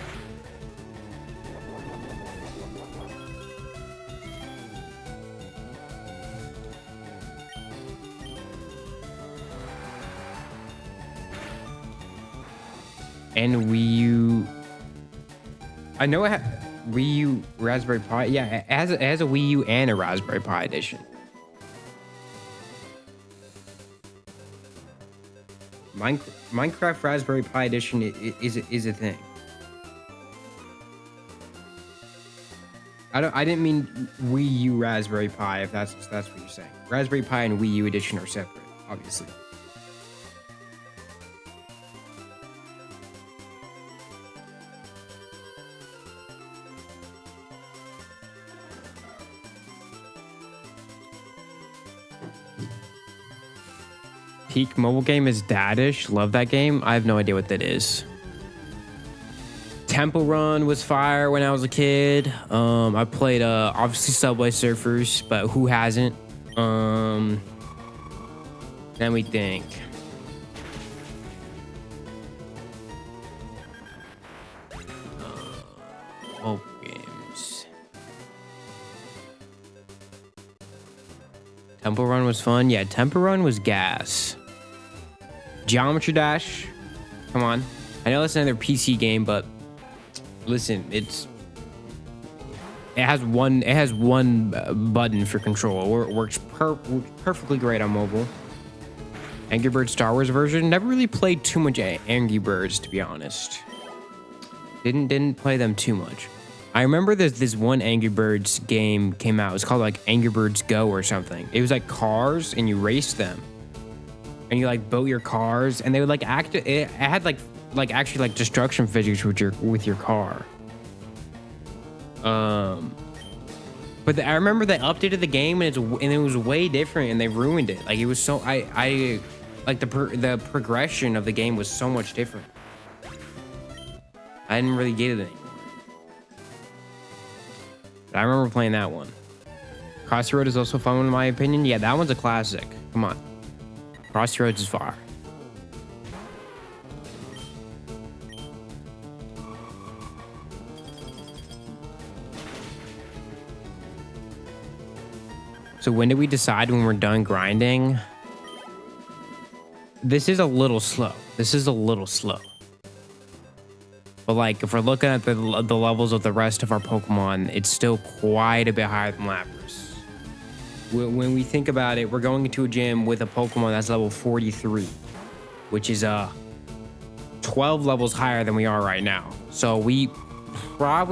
And Wii U. I know it had Wii U Raspberry Pi. Yeah, it has a Wii U and a Raspberry Pi edition. Minecraft Raspberry Pi edition is a thing. I didn't mean Wii U Raspberry Pi, if that's what you're saying. Raspberry Pi and Wii U edition are separate, obviously. Peak mobile game is Dadish. Love that game. I have no idea what that is. Temple Run was fire when I was a kid. I played obviously Subway Surfers, but who hasn't? Let me think. Mobile games. Temple Run was fun. Yeah, Temple Run was gas. Geometry Dash, come on. I know it's another PC game, but listen, it has one button for control. It works perfectly great on mobile. Angry Birds Star Wars version, never really played too much Angry Birds, to be honest. Didn't play them too much. I remember this one Angry Birds game came out. It was called like Angry Birds Go or something. It was like cars and you raced them. And you like built your cars, and they would like it had like actually like destruction physics with your car. But I remember they updated the game, and it was way different, and they ruined it. Like it was so I like the progression of the game was so much different. I didn't really get it anymore. But I remember playing that one. Crossy Road is also fun in my opinion. Yeah, that one's a classic. Come on. Crossy Roads is far. So when do we decide when we're done grinding? This is a little slow. But like, if we're looking at the levels of the rest of our Pokemon, it's still quite a bit higher than Lapras. When we think about it, we're going into a gym with a Pokemon that's level 43, which is 12 levels higher than we are right now. So we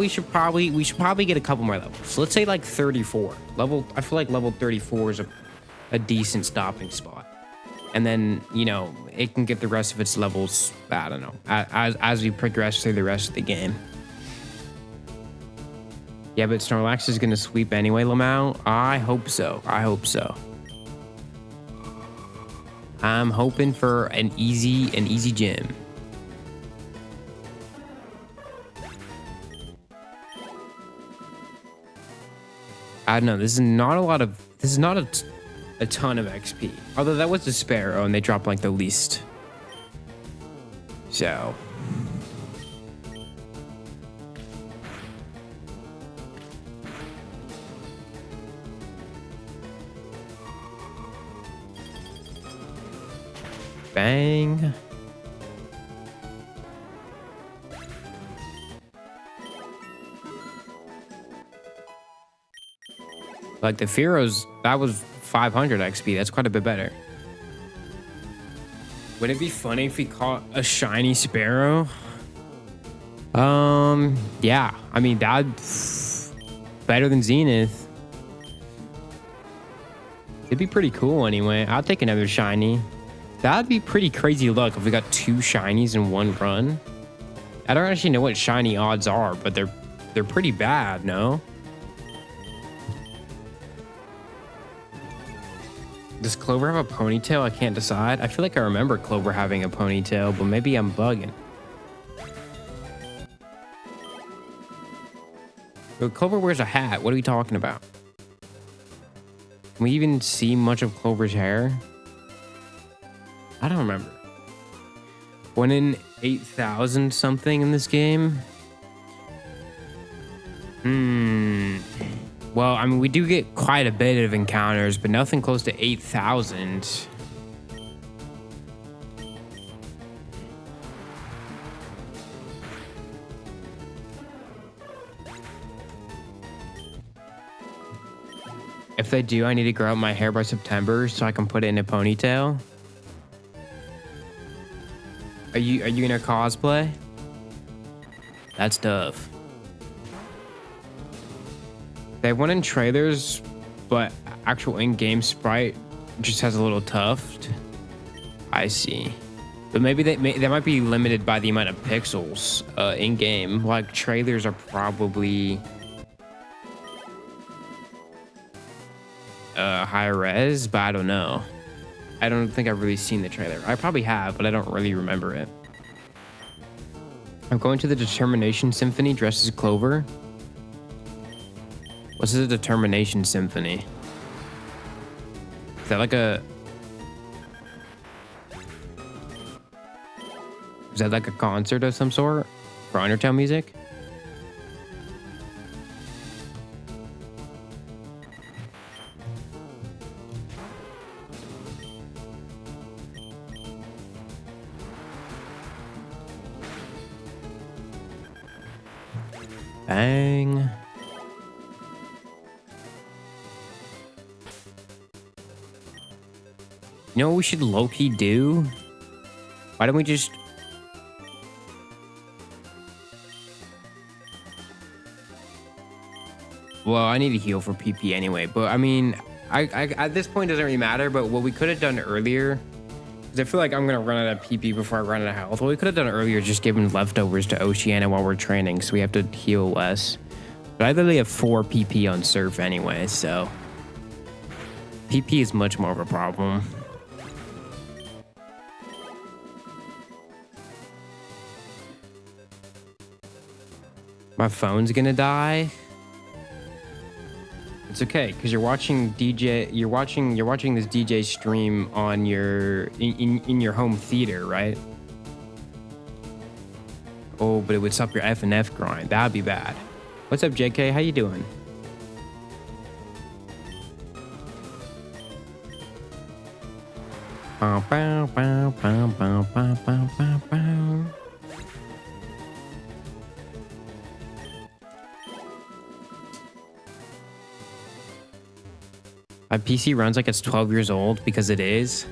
should probably get a couple more levels. So let's say like 34. I feel like level 34 is a decent stopping spot. And then, you know, it can get the rest of its levels, I don't know, as we progress through the rest of the game. Yeah, but Snorlax is going to sweep anyway, Lamau. I hope so. I'm hoping for an easy gym. I don't know. This is not a ton of XP. Although that was the Sparrow, and they dropped like the least. So. Bang. Like the Fearos, that was 500 XP. That's quite a bit better. Would it be funny if we caught a shiny Sparrow? Yeah. I mean, that's better than Zenith. It'd be pretty cool anyway. I'll take another shiny. That'd be pretty crazy luck if we got 2 shinies in one run. I don't actually know what shiny odds are, but they're pretty bad, no? Does Clover have a ponytail? I can't decide. I feel like I remember Clover having a ponytail, but maybe I'm bugging. But Clover wears a hat. What are we talking about? Can we even see much of Clover's hair? I don't remember. 1 in 8,000 something in this game? Well, I mean, we do get quite a bit of encounters, but nothing close to 8,000. If they do, I need to grow out my hair by September so I can put it in a ponytail. Are you gonna cosplay? That's tough. They have one in trailers, but actual in-game sprite just has a little tuft. I see. But maybe they might be limited by the amount of pixels in-game. Like trailers are probably high res, but I don't know. I don't think I've really seen the trailer. I probably have, but I don't really remember it. I'm going to the Determination Symphony dressed as Clover. What's the Determination Symphony? Is that like a... Is that like a concert of some sort for Undertale music? Bang. You know what we should low-key do? Why don't we just... Well, I need to heal for PP anyway, but I mean, I at this point it doesn't really matter, but what we could have done earlier, because I feel like I'm going to run out of PP before I run out of health. What we could have done earlier is just given leftovers to Oceania while we're training, so we have to heal less. But I literally have 4 PP on Surf anyway, so... PP is much more of a problem. My phone's gonna die. It's okay, because you're watching this DJ stream on your in your home theater, right? Oh, but it would stop your F&F grind. That'd be bad. What's up, JK? How you doing? Bow, bow, bow, bow, bow, bow, bow, bow, bow. My PC runs like it's 12 years old because it is.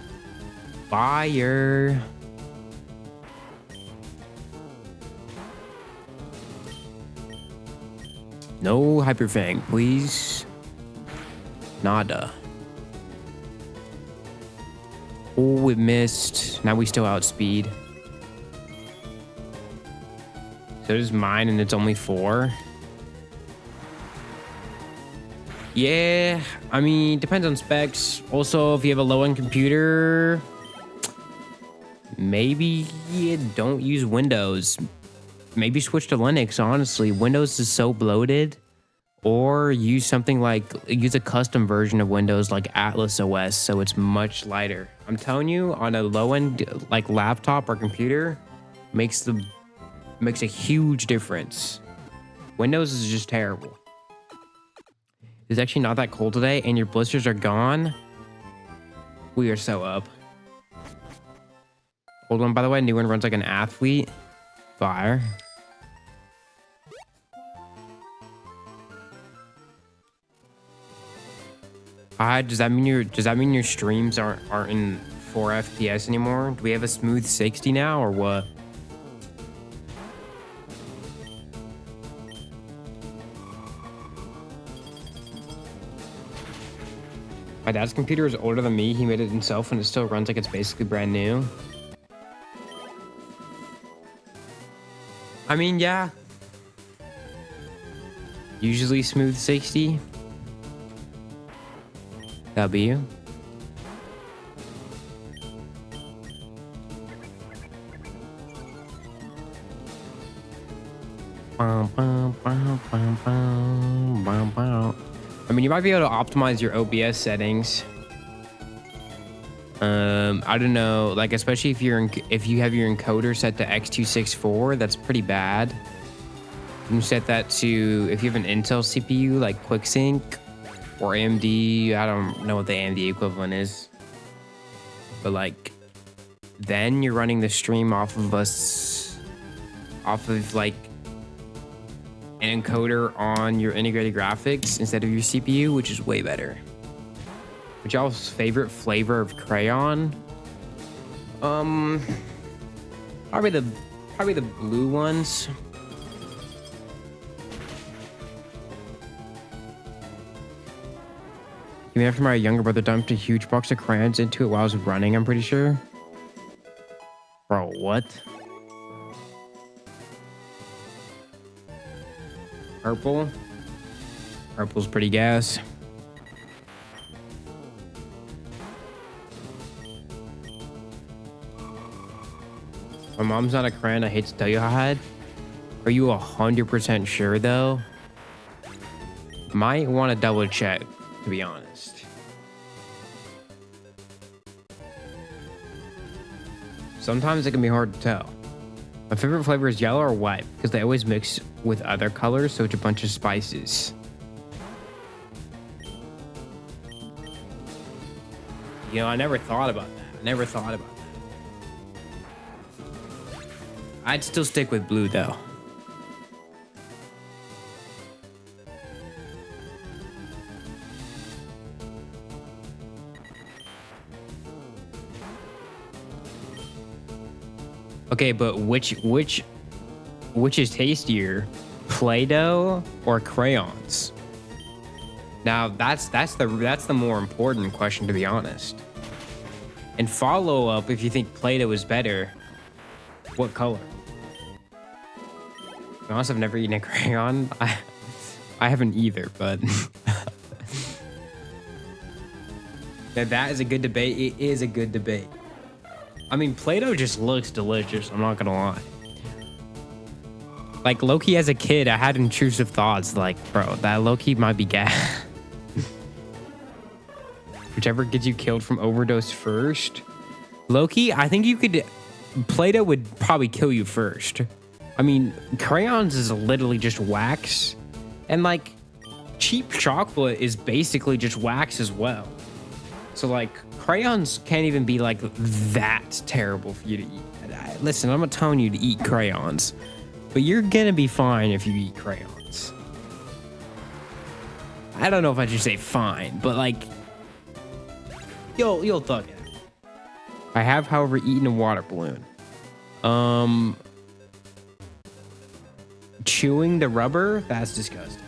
Fire. No Hyperfang, please. Nada. Oh, it missed. Now we still outspeed. So does mine and it's only 4. Yeah, I mean, depends on specs. Also, if you have a low-end computer, maybe you don't use Windows. Maybe switch to Linux, honestly. Windows is so bloated. Or use a custom version of Windows like Atlas OS, so it's much lighter. I'm telling you, on a low-end like laptop or computer, makes a huge difference. Windows is just terrible. It's actually not that cold today, and your blisters are gone. We are so up. Old one, by the way, new one runs like an athlete. Fire. Does that mean your streams aren't in 4 FPS anymore? Do we have a smooth 60 now or what? My dad's computer is older than me. He made it himself and it still runs like it's basically brand new. I mean, yeah. Usually smooth 60. W. I mean, you might be able to optimize your OBS settings. I don't know, like especially if you have your encoder set to x264, that's pretty bad. You can set that to if you have an Intel CPU like QuickSync or AMD. I don't know what the AMD equivalent is, but like then you're running the stream off of like an encoder on your integrated graphics instead of your CPU, which is way better. What's y'all's favorite flavor of crayon? Probably the blue ones. Even after my younger brother dumped a huge box of crayons into it while I was running, I'm pretty sure. Bro, what? Purple? Purple's pretty gas. My mom's not a crayon. I hate to tell you, Had. Are you 100% sure though? Might want to double check, to be honest. Sometimes it can be hard to tell. My favorite flavor is yellow or white because they always mix with other colors, so it's a bunch of spices. You know, I never thought about that. I'd still stick with blue though. Okay, but which is tastier, Play-Doh or crayons? Now that's the more important question, to be honest. And follow up, if you think Play-Doh is better, what color? To be honest, I've never eaten a crayon. I haven't either, but that is a good debate. It is a good debate. I mean, Play-Doh just looks delicious. I'm not gonna lie. Like low-key as a kid, I had intrusive thoughts like, bro, that low-key might be gas. Whichever gets you killed from overdose first. Low-key, I think you could... Play-Doh would probably kill you first. I mean, crayons is literally just wax. And like, cheap chocolate is basically just wax as well. So like, crayons can't even be like that terrible for you to eat. Listen, I'm not telling you to eat crayons, but you're gonna be fine if you eat crayons. I don't know if I should say fine, but like, you'll thug it out. I have, however, eaten a water balloon. Chewing the rubber? That's disgusting.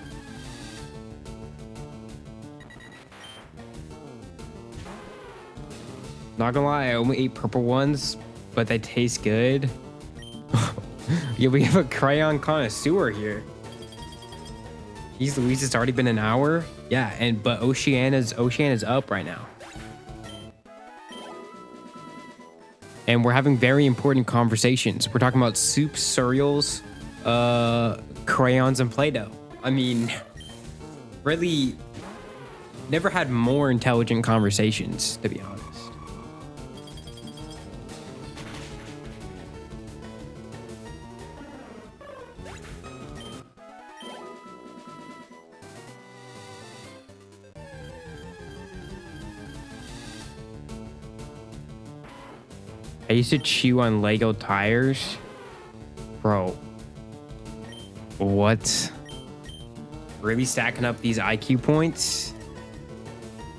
Not gonna lie, I only ate purple ones, but they taste good. Yeah, we have a crayon connoisseur here. Jeez Louise, it's already been an hour. Yeah, but Oceana's up right now. And we're having very important conversations. We're talking about soup, cereals, crayons, and Play-Doh. I mean, really never had more intelligent conversations, to be honest. I used to chew on Lego tires. Bro. What? Really stacking up these IQ points?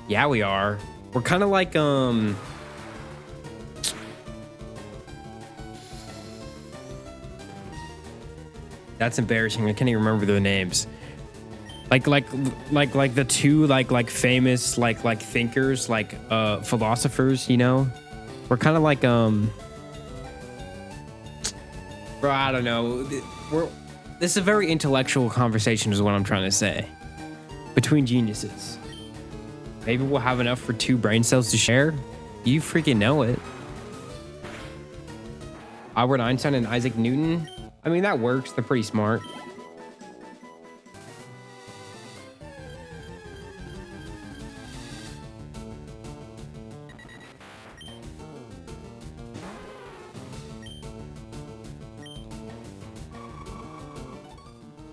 Yeah, we are. We're kind of like, that's embarrassing. I can't even remember their names. Like the two like famous like thinkers, like philosophers, you know? We're kind of like bro, I don't know. This is a very intellectual conversation is what I'm trying to say. Between geniuses. Maybe we'll have enough for 2 brain cells to share. You freaking know it. Albert Einstein and Isaac Newton. I mean, that works. They're pretty smart.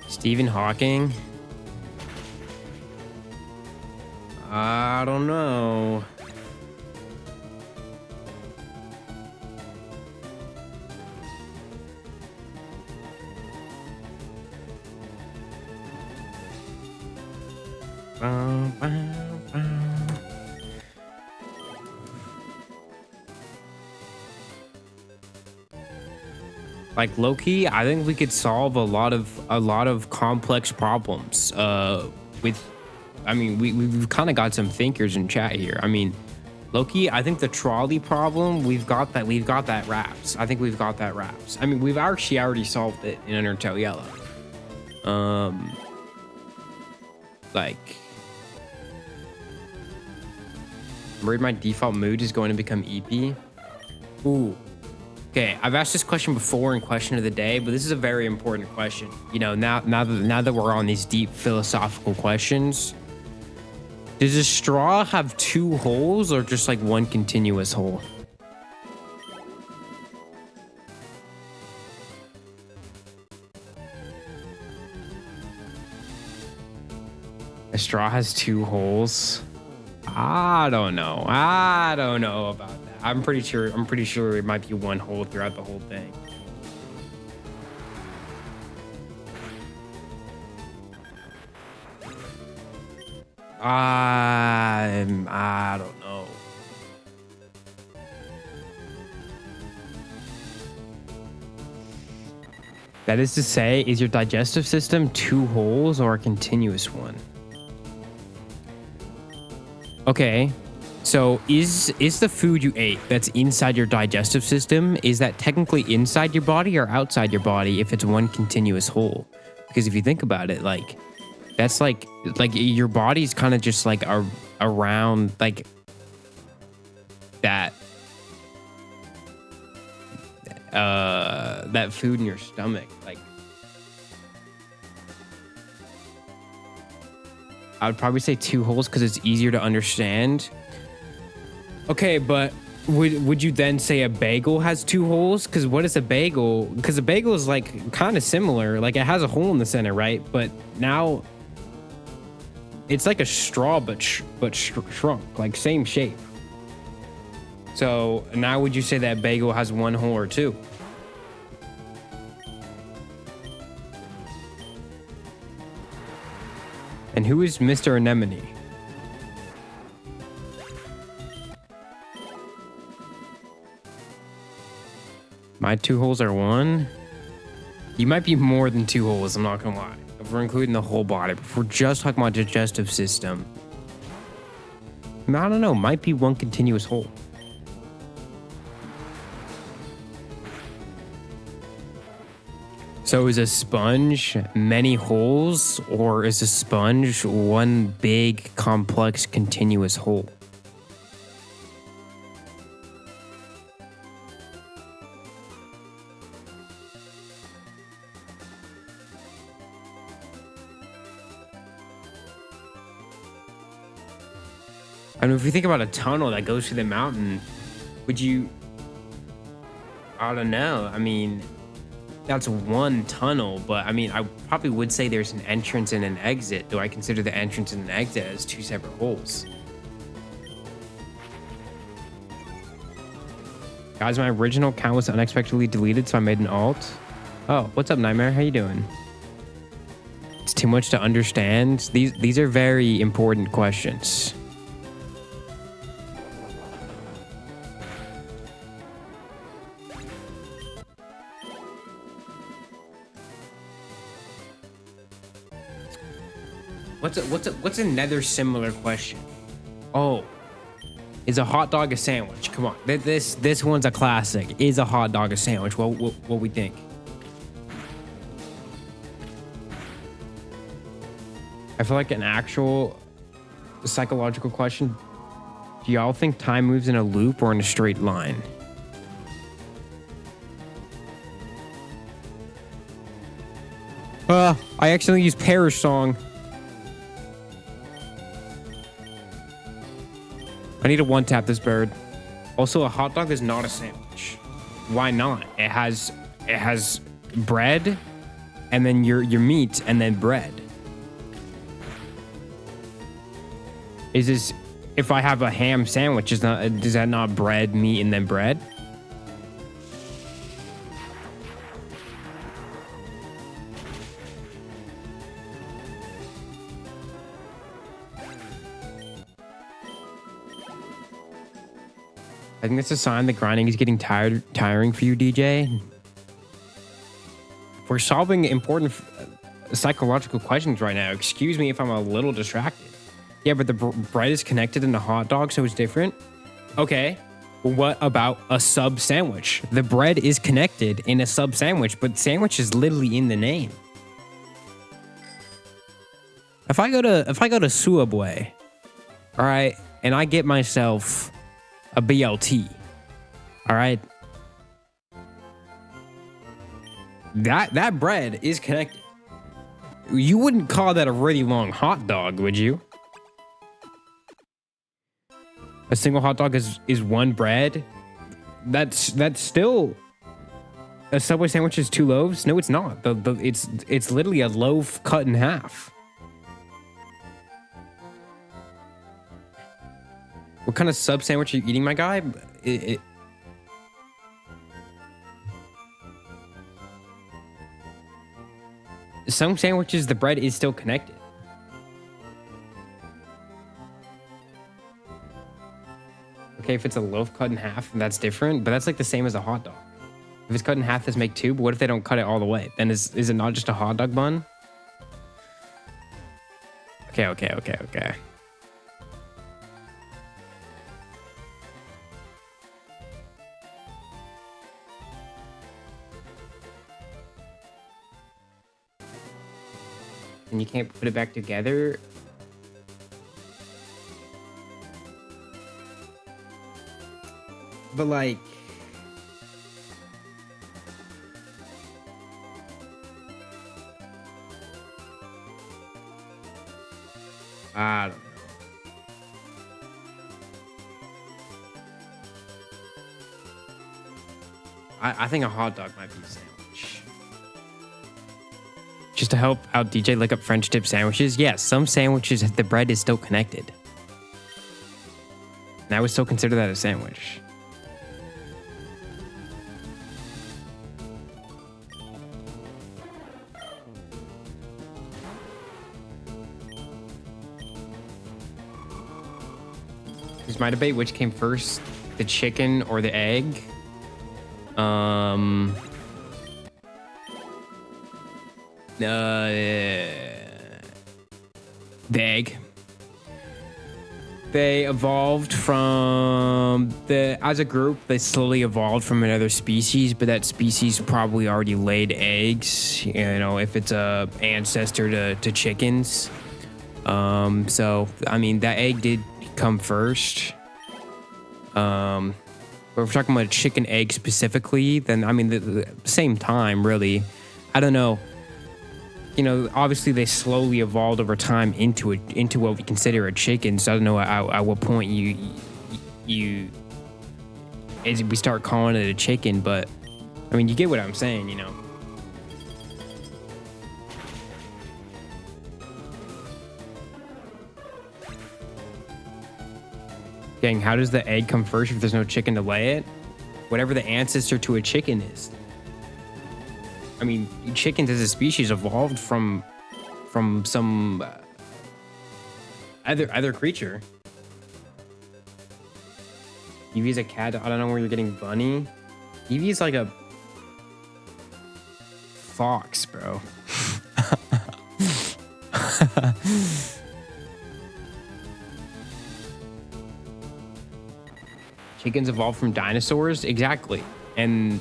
Stephen Hawking. I don't know. Like low-key, I think we could solve a lot of complex problems with, I mean, we've kind of got some thinkers in chat here. I mean, low-key, I think the trolley problem, we've got that wraps. I think we've got that wraps. I mean, we've actually already solved it in Undertale Yellow. Like, I'm worried my default mood is going to become EP. Ooh. Okay, I've asked this question before in question of the day, but this is a very important question. You know, now that we're on these deep philosophical questions, does a straw have 2 holes or just like one continuous hole? A straw has 2 holes. I don't know. I don't know about that. I'm pretty sure it might be 1 hole throughout the whole thing. I don't know. That is to say, is your digestive system 2 holes or a continuous one? Okay, so is the food you ate that's inside your digestive system, is that technically inside your body or outside your body if it's 1 continuous hole? Because if you think about it, like, that's like your body's kind of just like around like that food in your stomach. Like, I would probably say 2 holes because it's easier to understand. Okay, but would you then say a bagel has 2 holes? Because what is a bagel? Because a bagel is like kind of similar. Like, it has a hole in the center, right? But now it's like a straw, but shrunk, like same shape. So now would you say that bagel has 1 hole or 2? And who is Mr. Anemone? My 2 holes are 1? You might be more than 2 holes, I'm not gonna lie. If we're including the whole body, but if we're just talking about digestive system, I don't know, might be 1 continuous hole. So is a sponge many holes, or is a sponge 1 big, complex, continuous hole? I mean, if you think about a tunnel that goes through the mountain, would you... I don't know. I mean, that's 1 tunnel, but I mean, I probably would say there's an entrance and an exit. Do I consider the entrance and an exit as 2 separate holes? Guys, my original account was unexpectedly deleted, so I made an alt. Oh, what's up, Nightmare? How you doing? It's too much to understand. These are very important questions. What's another similar question? Oh, is a hot dog a sandwich? Come on, this one's a classic. Is a hot dog a sandwich? What we think? I feel like an actual psychological question. Do y'all think time moves in a loop or in a straight line? I accidentally used Perish song. I need to one-tap this bird. Also, a hot dog is not a sandwich. Why not? It has bread, and then your meat, and then bread. Is this, if I have a ham sandwich, does that not bread, meat, and then bread? I think that's a sign that grinding is getting tiring for you, DJ. We're solving important psychological questions right now. Excuse me if I'm a little distracted. Yeah, but the bread is connected in the hot dog, so it's different. Okay, well, what about a sub sandwich? The bread is connected in a sub sandwich, but sandwich is literally in the name. If I go to Subway, all right, and I get myself a BLT, all right, that bread is connected. You wouldn't call that a really long hot dog, would you? A single hot dog is one bread. That's still a Subway sandwich is 2 loaves. No, it's not. It's literally a loaf cut in half. What kind of sub sandwich are you eating, my guy? Some sandwiches, the bread is still connected. Okay, if it's a loaf cut in half, that's different, but that's like the same as a hot dog. If it's cut in half, this make 2, but what if they don't cut it all the way? Then is it not just a hot dog bun? Okay. And you can't put it back together? But like, I don't know. I think a hot dog might be a sandwich. Just to help out DJ look up French dip sandwiches. Yes, some sandwiches, the bread is still connected. And I would still consider that a sandwich. Here's my debate. Which came first, the chicken or the egg? The egg. They evolved from as a group, they slowly evolved from another species, but that species probably already laid eggs, you know, if it's a ancestor to chickens. So, I mean, that egg did come first. But if we're talking about chicken egg specifically, then, I mean, the same time, really. I don't know. You know, obviously they slowly evolved over time into what we consider a chicken. So I don't know at what point you as we start calling it a chicken, but I mean, you get what I'm saying, you know. Dang, how does the egg come first if there's no chicken to lay it? Whatever the ancestor to a chicken is. I mean, chickens as a species evolved from some other creature. Eevee's a cat. I don't know where you're getting bunny. Eevee's like a fox, bro. chickens evolved from dinosaurs? Exactly. And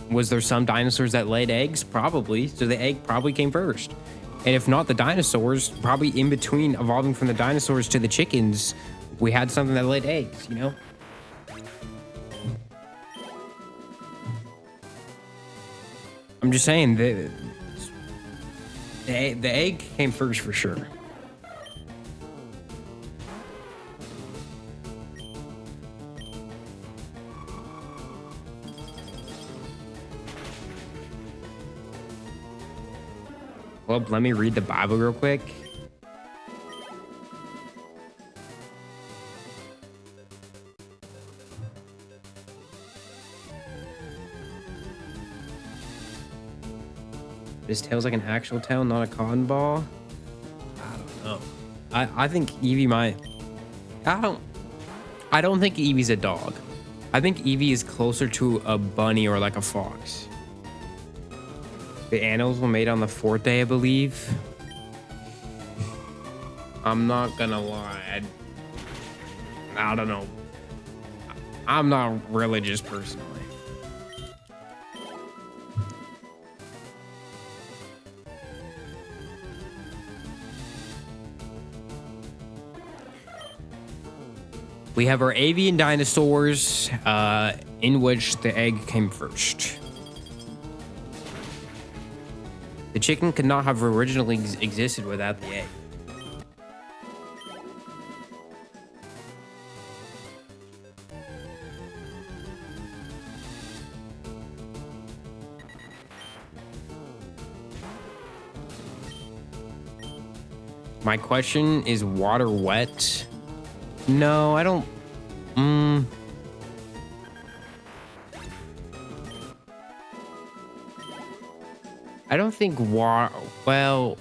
was there some dinosaurs that laid eggs? Probably. So the egg probably came first. And if not the dinosaurs, probably in between evolving from the dinosaurs to the chickens, we had something that laid eggs, you know? I'm just saying the egg came first for sure. Well, let me read the Bible real quick. This tail's like an actual tail, not a cotton ball. I don't know. I think Evie might. I don't think Evie's a dog. I think Evie is closer to a bunny or like a fox. The animals were made on the 4th day, I believe. I'm not gonna lie. I don't know. I'm not religious personally. We have our avian dinosaurs, in which the egg came first. The chicken could not have originally existed without the egg. My question is water wet? No, I don't. I don't think water. Well,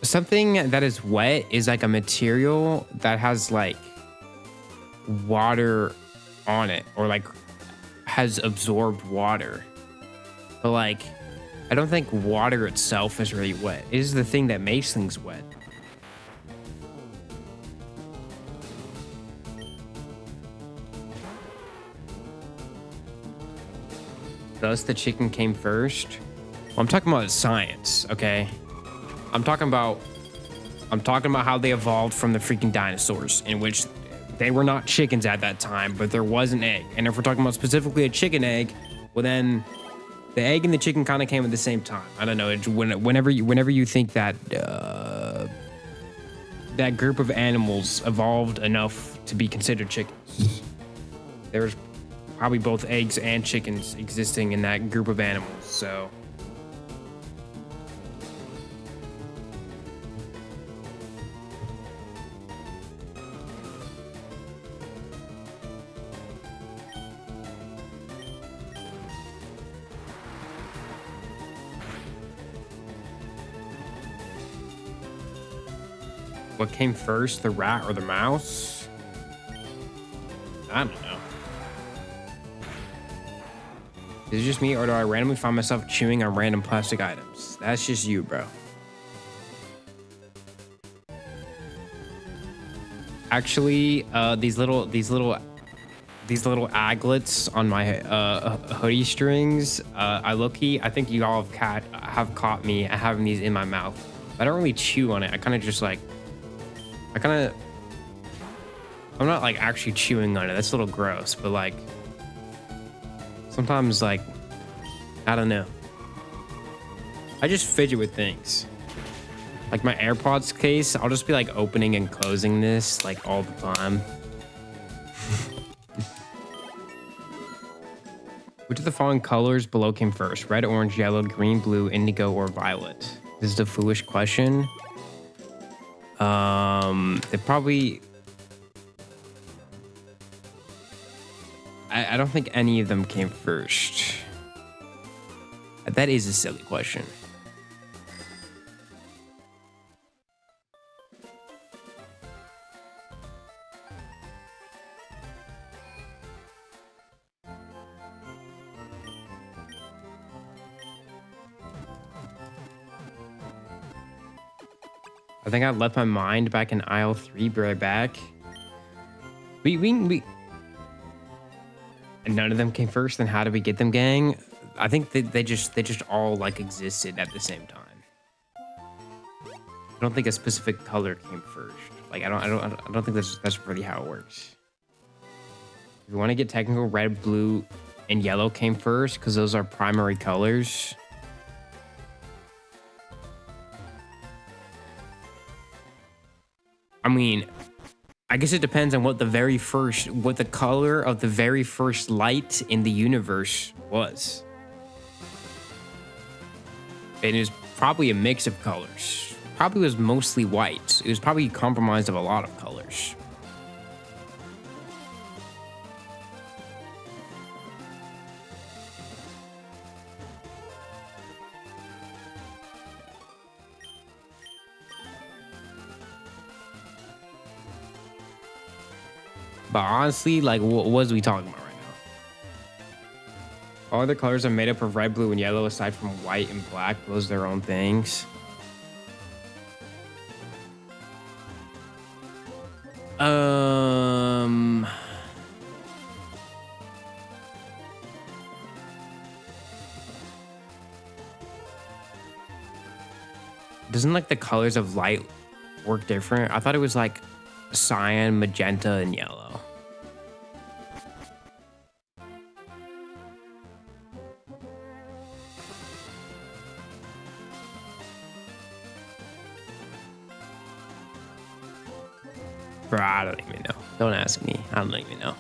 something that is wet is like a material that has like water on it or like has absorbed water. But like, I don't think water itself is really wet. It is the thing that makes things wet. Thus, the chicken came first. Well, I'm talking about science, okay? I'm talking about how they evolved from the freaking dinosaurs, in which they were not chickens at that time, but there was an egg. And if we're talking about specifically a chicken egg, well then, the egg and the chicken kind of came at the same time. I don't know. It's whenever you think that that group of animals evolved enough to be considered chickens, there's probably both eggs and chickens existing in that group of animals, so. What came first, the rat or the mouse? I don't know. Is it just me, or do I randomly find myself chewing on random plastic items? That's just you, bro. Actually, these little aglets on my hoodie strings, I think you all have caught me having these in my mouth. I don't really chew on it. I kind of just like, I'm not like actually chewing on it. That's a little gross, but like, sometimes, like, I don't know. I just fidget with things. Like my AirPods case, I'll just be like opening and closing this like all the time. Which of the following colors below came first? Red, orange, yellow, green, blue, indigo, or violet? This is a foolish question. They probably... I don't think any of them came first. That is a silly question. I think I left my mind back in aisle 3. Be right back. We and none of them came first. Then how did we get them, gang? I think they just all like existed at the same time. I don't think a specific color came first. Like I don't think that's really how it works. If you want to get technical, red, blue, and yellow came first because those are primary colors. I mean, I guess it depends on what the color of the very first light in the universe was. It is probably a mix of colors. Probably was mostly white. It was probably comprised of a lot of colors. But honestly, like, what was we talking about right now? All other colors are made up of red, blue, and yellow, aside from white and black. Those are their own things. Doesn't like the colors of light work different? I thought it was like cyan, magenta, and yellow. Bro, I don't even know. Don't ask me. I don't even know.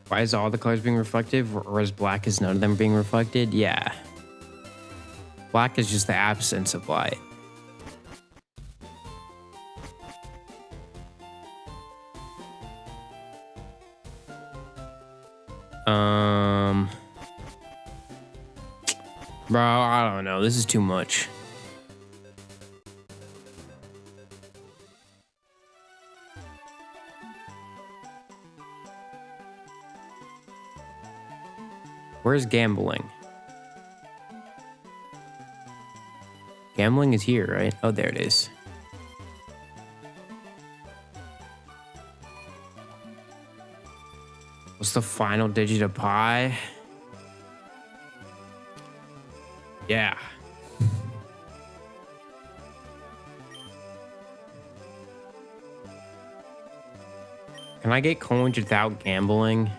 Why is all the colors being reflective, or is black is none of them being reflected? Yeah. Black is just the absence of light. Bro, I don't know. This is too much. Where's gambling? Gambling is here, right? Oh, there it is. What's the final digit of pi? Yeah. Can I get coins without gambling?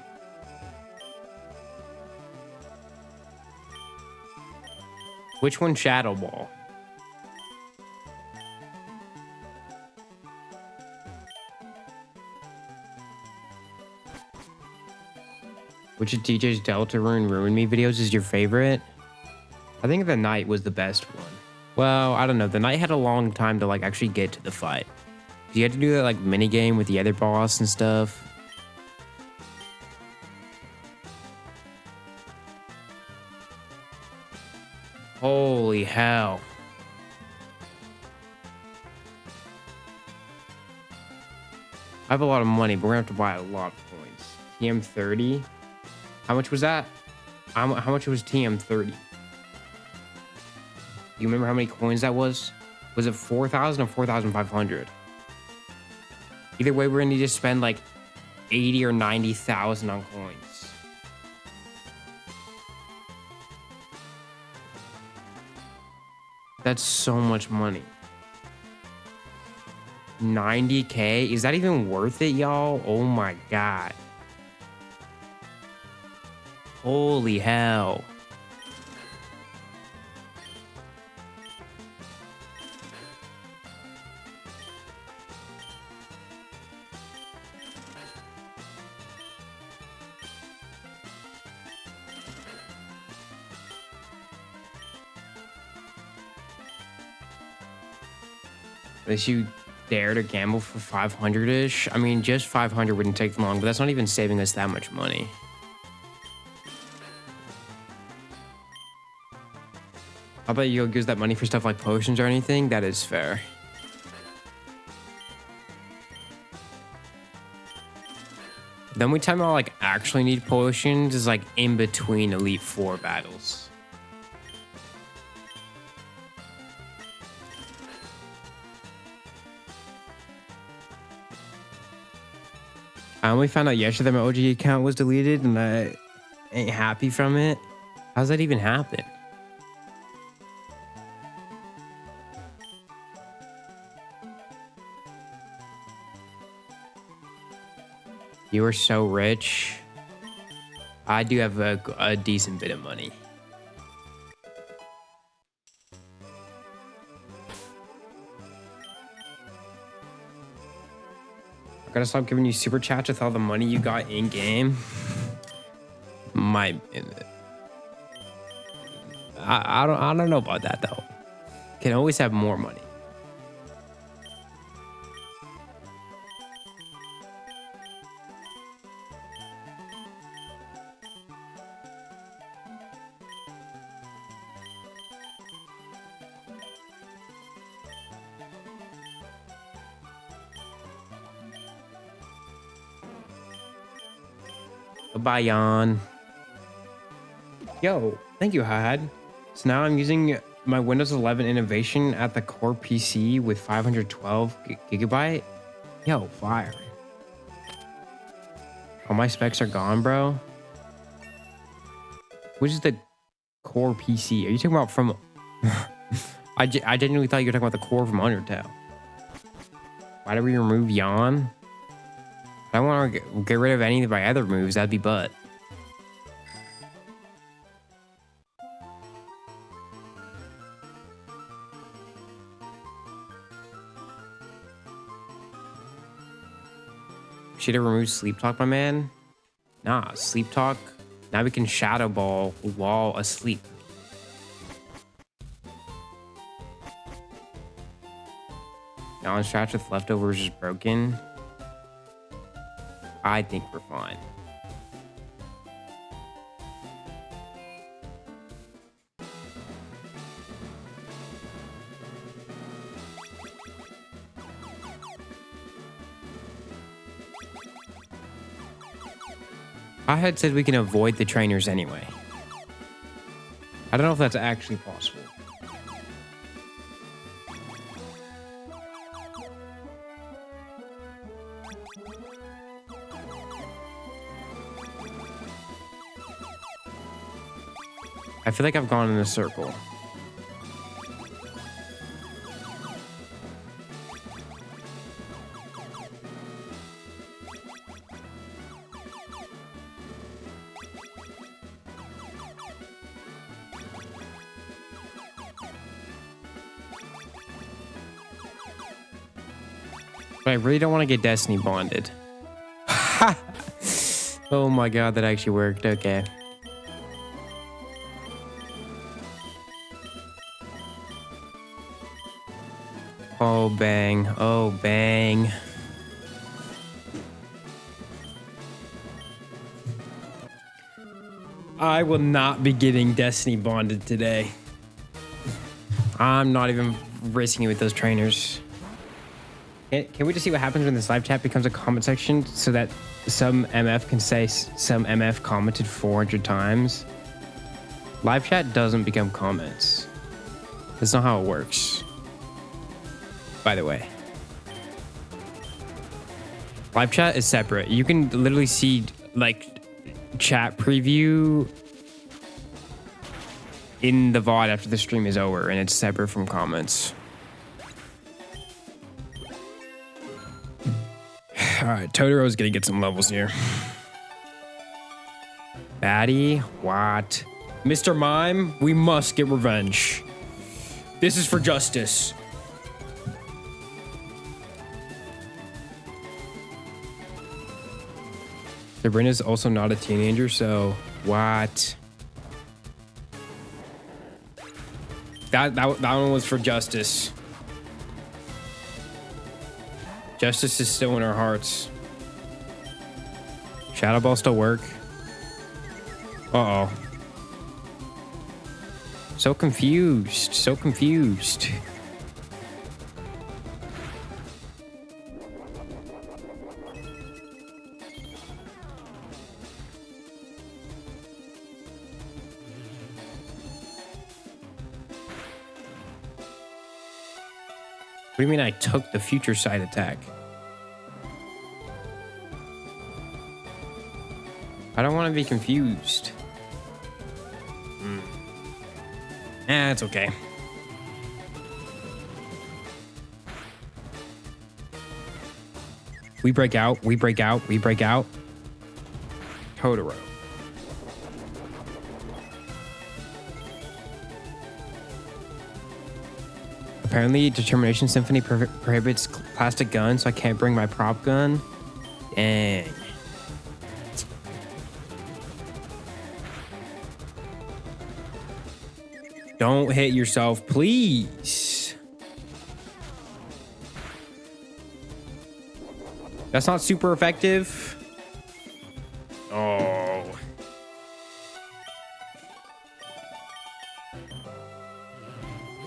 Which one's Shadow Ball? Which of DJ's Deltarune Ruin Me videos is your favorite? I think the Knight was the best one. Well, I don't know. The Knight had a long time to like actually get to the fight. You had to do that like mini game with the other boss and stuff. Holy hell. I have a lot of money, but we're gonna have to buy a lot of coins. TM30. How much was that? How much was TM30? You remember how many coins that was? Was it 4,000 or 4,500? Either way, we're gonna need to spend like 80 or 90,000 on coins. That's so much money. 90K? Is that even worth it, y'all? Oh my God. Holy hell. Unless you dare to gamble for 500-ish. I mean, just 500 wouldn't take long, but that's not even saving us that much money. How about you'll use that money for stuff like potions or anything? That is fair. The only time I'll like actually need potions is like in between Elite Four battles. I only found out yesterday that my OG account was deleted and I ain't happy from it. How's that even happen? You are so rich. I do have a decent bit of money. I gotta stop giving you super chats with all the money you got in game. I don't know about that though. Can always have more money. Goodbye, Jan. Yo, thank you, Had. So now I'm using my Windows 11 Innovation at the core PC with 512 gigabyte. Yo, fire. All my specs are gone, bro. Which is the core PC? Are you talking about from... I genuinely thought you were talking about the core from Undertale. Why did we remove Jan? I don't want to get rid of any of my other moves. That'd be butt. Should have removed Sleep Talk, my man? Nah, Sleep Talk. Now we can Shadow Ball while asleep. Balance Stratch with leftovers is broken. I think we're fine. I had said we can avoid the trainers anyway. I don't know if that's actually possible. I feel like I've gone in a circle. But I really don't want to get Destiny bonded. Oh my god, that actually worked. Okay. Oh, bang. Oh, bang. I will not be getting Destiny bonded today. I'm not even risking it with those trainers. Can we just see what happens when this live chat becomes a comment section so that some MF can say some MF commented 400 times? Live chat doesn't become comments. That's not how it works. By the way, live chat is separate. You can literally see like chat preview in the VOD after the stream is over, and it's separate from comments. All right, Totoro's gonna get some levels here. Batty, what? Mr. Mime, we must get revenge. This is for justice. Sabrina's also not a teenager, so what? That one was for justice. Justice is still in our hearts. Shadow Ball still work? Uh-oh. So confused. So confused. What do you mean I took the future side attack? I don't want to be confused. It's okay. We break out. We break out. We break out. Totoro. Apparently, Determination Symphony prohibits plastic guns, so I can't bring my prop gun. Dang. Don't hit yourself, please. That's not super effective. Oh.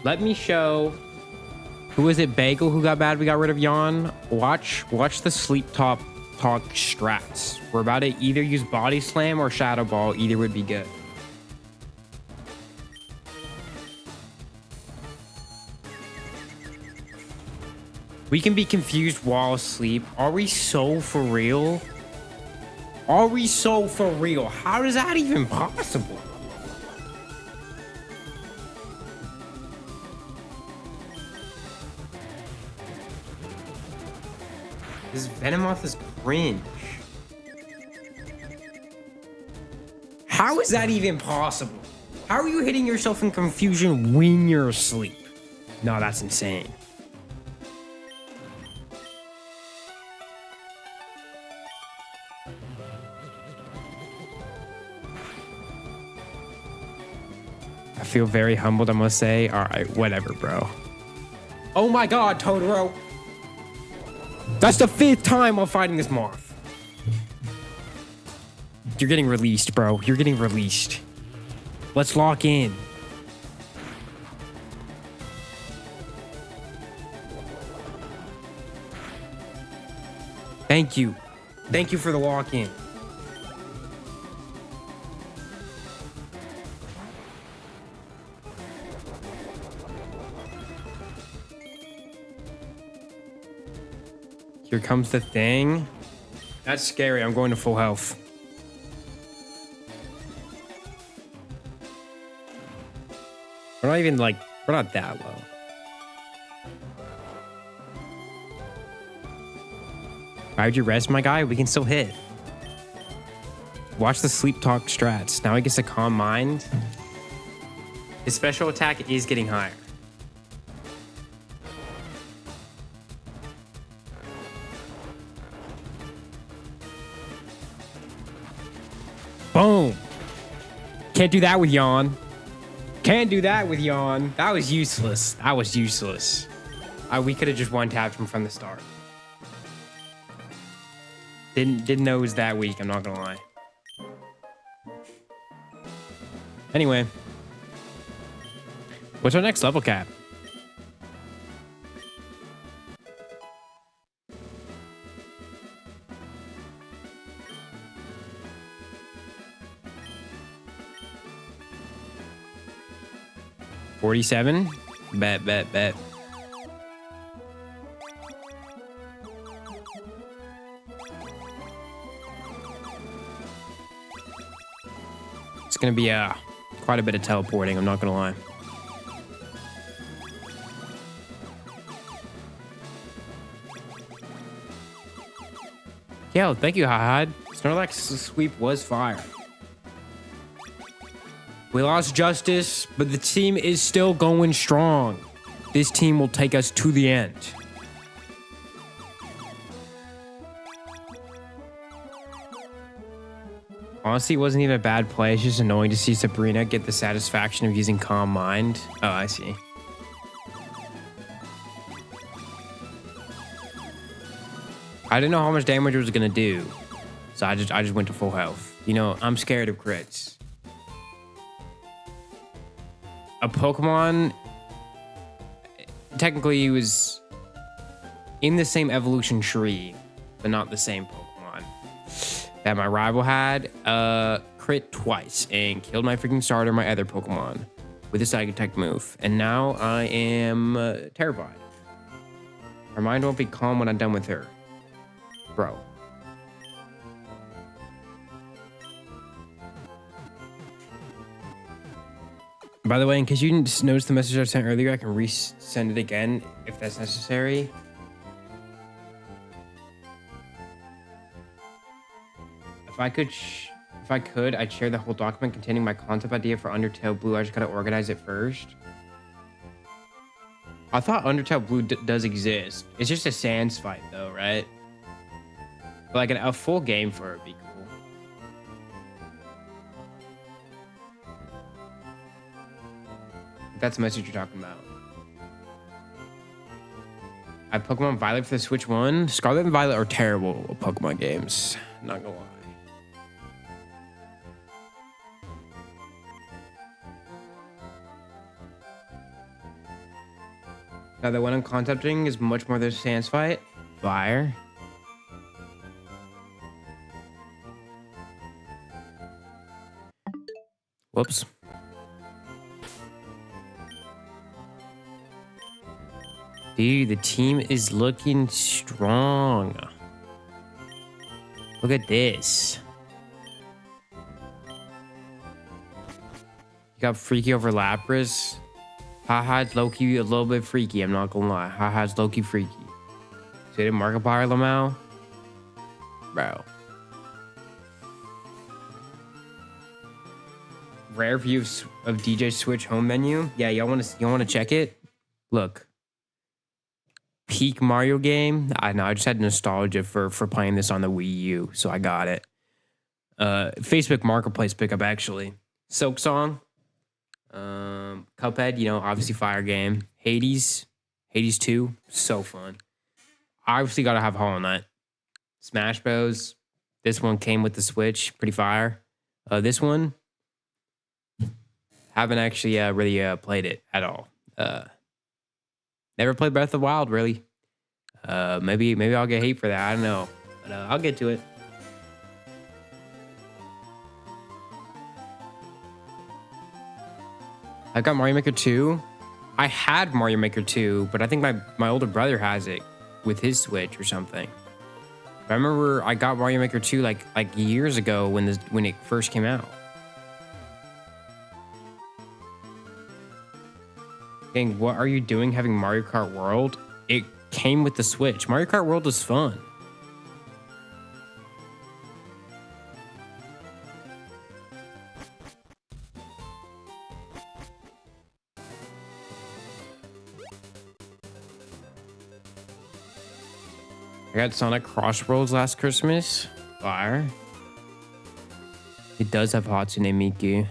Let me show. Who was it? Bagel who got bad? We got rid of Yawn. Watch the sleep talk strats. We're about to either use Body Slam or Shadow Ball. Either would be good. We can be confused while asleep. Are we so for real? Are we so for real? How is that even possible? This Venomoth is cringe. How is that even possible? How are you hitting yourself in confusion when you're asleep? No, that's insane. I feel very humbled, I must say. All right, whatever, bro. Oh my God, Totoro. That's the 5th time I'm fighting this moth. You're getting released, bro. You're getting released. Let's lock in. Thank you. Thank you for the lock in. Here comes the thing. That's scary. I'm going to full health. We're not even like, we're not that low. Why would you rest, my guy? We can still hit. Watch the sleep talk strats. Now he gets a calm mind. His special attack is getting higher. Boom. Can't do that with Yawn. Can't do that with Yawn. That was useless. That was useless. We could have just one-tapped him from the start. Didn't know it was that weak, I'm not gonna lie. Anyway. What's our next level cap? $47? Bet. It's gonna be quite a bit of teleporting, I'm not gonna lie. Yo, thank you, Hahad. Snorlax's sweep was fire. We lost Justice, but the team is still going strong. This team will take us to the end. Honestly, it wasn't even a bad play. It's just annoying to see Sabrina get the satisfaction of using Calm Mind. Oh, I see. I didn't know how much damage it was gonna do, so I just went to full health. You know, I'm scared of crits. A Pokemon, technically he was in the same evolution tree, but not the same Pokemon that my rival had. Crit twice and killed my freaking starter, my other Pokemon, with a Psychic Attack move. And now I am terrified. Her mind won't be calm when I'm done with her. Bro. By the way, in case you didn't notice the message I sent earlier, I can resend it again if that's necessary. If I could, I'd share the whole document containing my concept idea for Undertale Blue. I just gotta organize it first. I thought Undertale Blue does exist. It's just a Sans fight though, right? But like a full game for it would be cool. If that's the message you're talking about. I Pokemon Violet for the Switch 1. Scarlet and Violet are terrible Pokemon games. Not gonna lie. Now the one I'm concepting is much more than a Sans fight. Fire. Whoops. Dude, the team is looking strong. Look at this. You got Freaky over Lapras. Haha's low-key a little bit freaky, I'm not gonna lie. Haha's low-key freaky. So did Markiplier Lamau? Bro. Rare view of DJ Switch home menu. Yeah, y'all wanna check it? Look. Peak Mario game. I know, I just had nostalgia for playing this on the Wii U, so I got it. Facebook Marketplace pickup actually. Silk Song. Cuphead, you know, obviously fire game. Hades 2, so fun. Obviously gotta have Hollow Knight. Smash Bros. This one came with the Switch, pretty fire. This one, haven't actually really played it at all. Never played Breath of the Wild, really. Maybe I'll get hate for that. I don't know, but I'll get to it. I got Mario Maker 2. I had Mario Maker 2, but I think my older brother has it with his Switch or something. But I remember I got Mario Maker 2 like years ago when it first came out. Dang, what are you doing having Mario Kart World? It came with the Switch. Mario Kart World is fun. I got Sonic Crossroads last Christmas. Fire. It does have Hatsune Miku.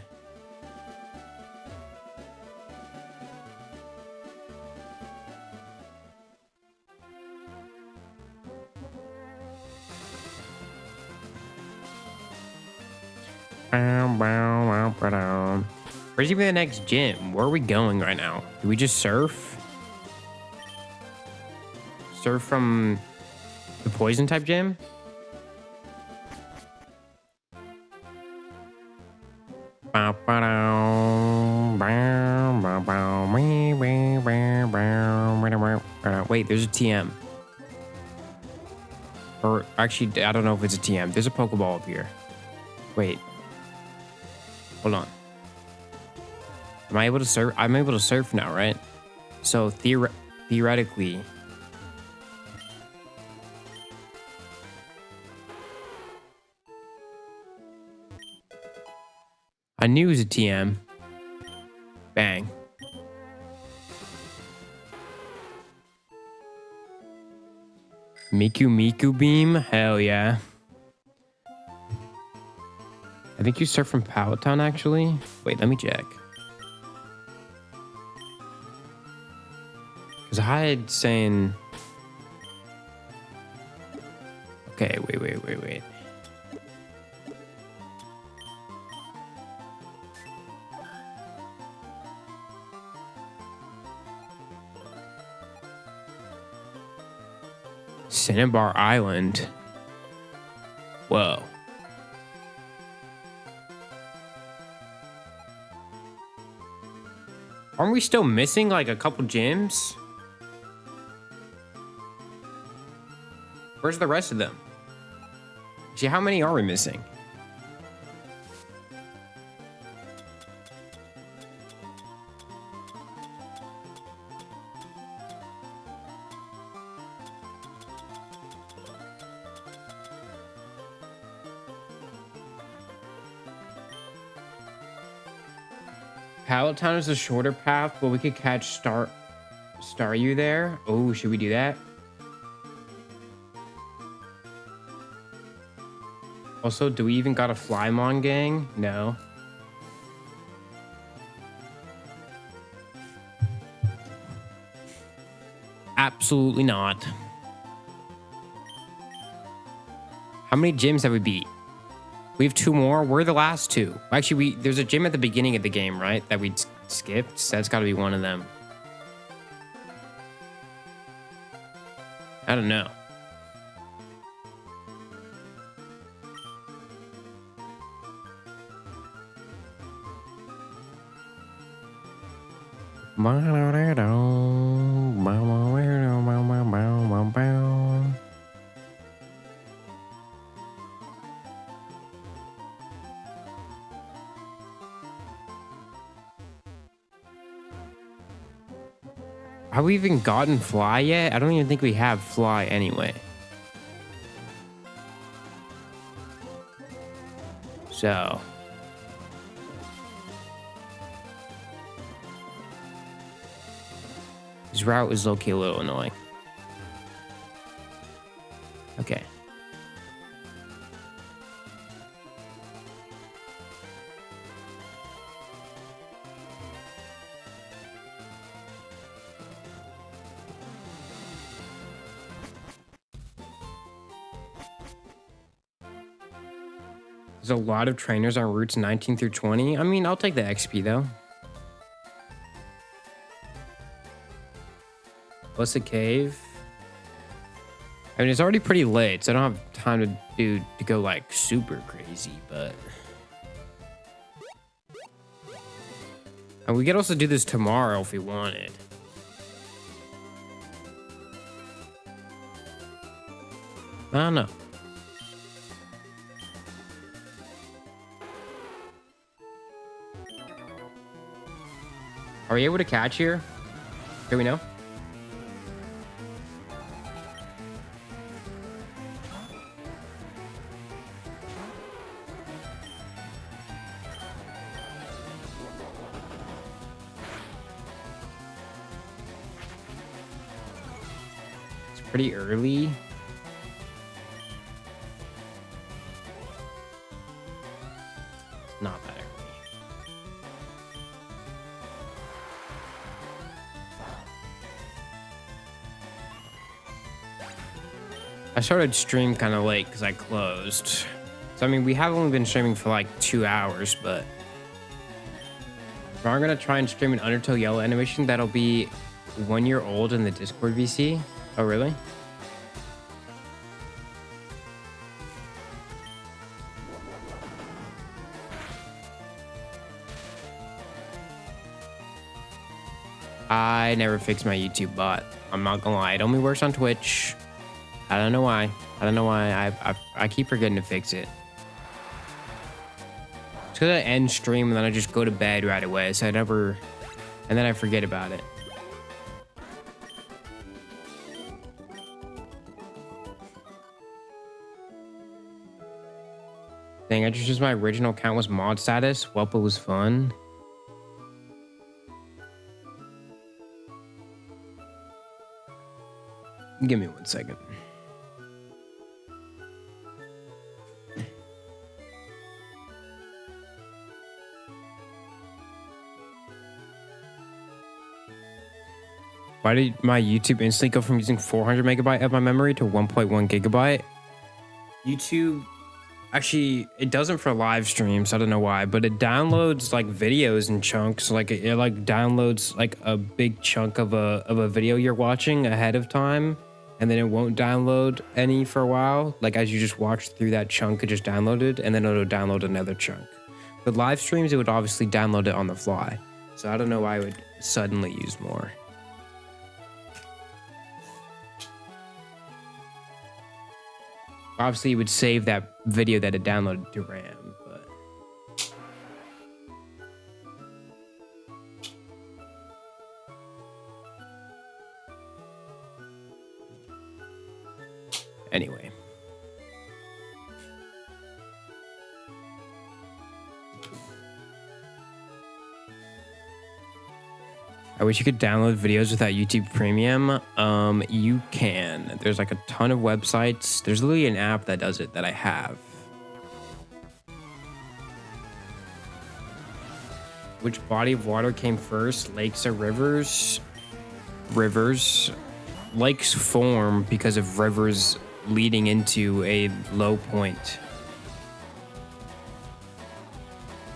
Where's even the next gym? Where are we going right now? Do we just surf? Surf from the poison type gym? Wait, there's a TM. Or actually, I don't know if it's a TM. There's a Pokeball up here. Wait. Hold on. Am I able to surf? I'm able to surf now, right? So theoretically, I knew it was a TM. Bang. Miku Beam? Hell yeah. I think you start from Powhatan, actually. Wait, let me check. Because I had saying... Okay, wait. Cinnabar Island. Whoa. Aren't we still missing like a couple gyms? Where's the rest of them? See, how many are we missing? Pallet Town is a shorter path, but we could catch Star You there. Oh, should we do that? Also, do we even got a Flymon gang? No. Absolutely not. How many gyms have we beat? We have 2 more. We're the last 2. Actually, there's a gym at the beginning of the game, right? That we skipped. So that's got to be one of them. I don't know. Have we even gotten Fly yet? I don't even think we have Fly anyway. So. His route is low-key a little annoying. Okay. There's a lot of trainers on routes 19 through 20. I mean, I'll take the XP though. What's a cave? I mean, it's already pretty late, so I don't have time to go like super crazy, but. And we could also do this tomorrow if we wanted. I don't know. Are we able to catch here? Do we know? It's pretty early. It's not that early. I started stream kind of late because I closed. So, I mean, we have only been streaming for like 2 hours, but we're going to try and stream an Undertale Yellow animation that'll be 1 year old in the Discord VC. Oh, really? I never fixed my YouTube bot. I'm not gonna lie. It only works on Twitch. I don't know why. I don't know why. I keep forgetting to fix it. It's because I end stream and then I just go to bed right away. So I never... And then I forget about it. Dang, I just used my original account was mod status. Welp, it was fun. Give me 1 second. Why did my YouTube instantly go from using 400 megabyte of my memory to 1.1 gigabyte? YouTube, actually, it doesn't for live streams. I don't know why, but it downloads like videos in chunks. Like it like downloads like a big chunk of a video you're watching ahead of time, and then it won't download any for a while. Like as you just watch through that chunk, it just downloaded, and then it'll download another chunk. With live streams, it would obviously download it on the fly. So I don't know why it would suddenly use more. Obviously, it would save that video that it downloaded to RAM, but... Anyway. I wish you could download videos without YouTube Premium. You can. There's like a ton of websites. There's literally an app that does it that I have. Which body of water came first, lakes or rivers? Rivers. Lakes form because of rivers leading into a low point.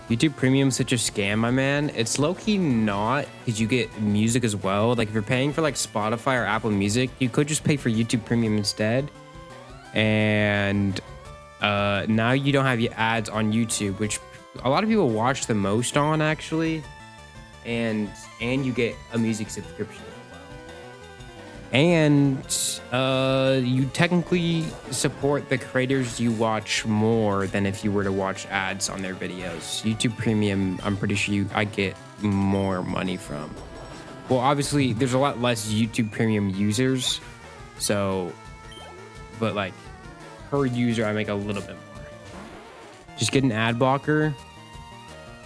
YouTube Premium is such a scam, my man. It's low-key not, because you get music as well. Like if you're paying for like Spotify or Apple Music, you could just pay for YouTube Premium instead. And now you don't have your ads on YouTube, which a lot of people watch the most on actually. And you get a music subscription as well. And you technically support the creators you watch more than if you were to watch ads on their videos. YouTube Premium, I'm pretty sure I get more money from. Well, obviously, there's a lot less YouTube Premium users. So, but like, per user, I make a little bit more. Just get an ad blocker.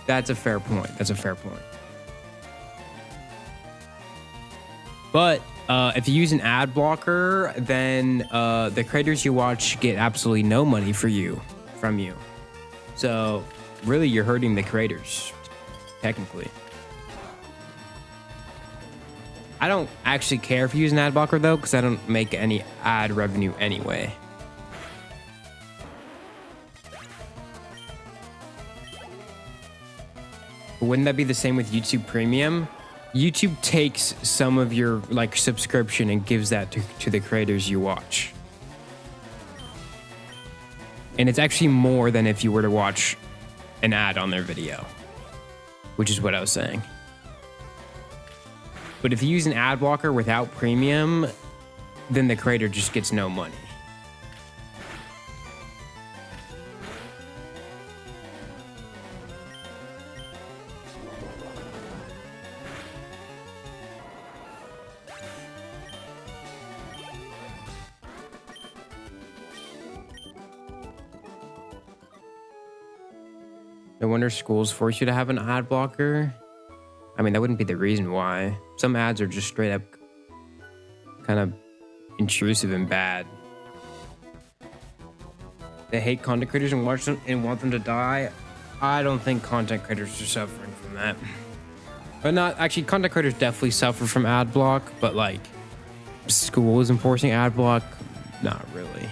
That's a fair point. That's a fair point. But if you use an ad blocker, then the creators you watch get absolutely no money from you. So really, you're hurting the creators, technically. I don't actually care if you use an ad blocker though, because I don't make any ad revenue anyway. But wouldn't that be the same with YouTube Premium? YouTube takes some of your like subscription and gives that to the creators you watch. And it's actually more than if you were to watch an ad on their video, which is what I was saying. But if you use an ad blocker without premium, then the creator just gets no money. No wonder schools force you to have an ad blocker. I mean, that wouldn't be the reason why. Some ads are just straight up kind of intrusive and bad. They hate content creators and watch them and want them to die. I don't think content creators are suffering from that. But not actually, content creators definitely suffer from ad block, but like schools enforcing ad block, not really.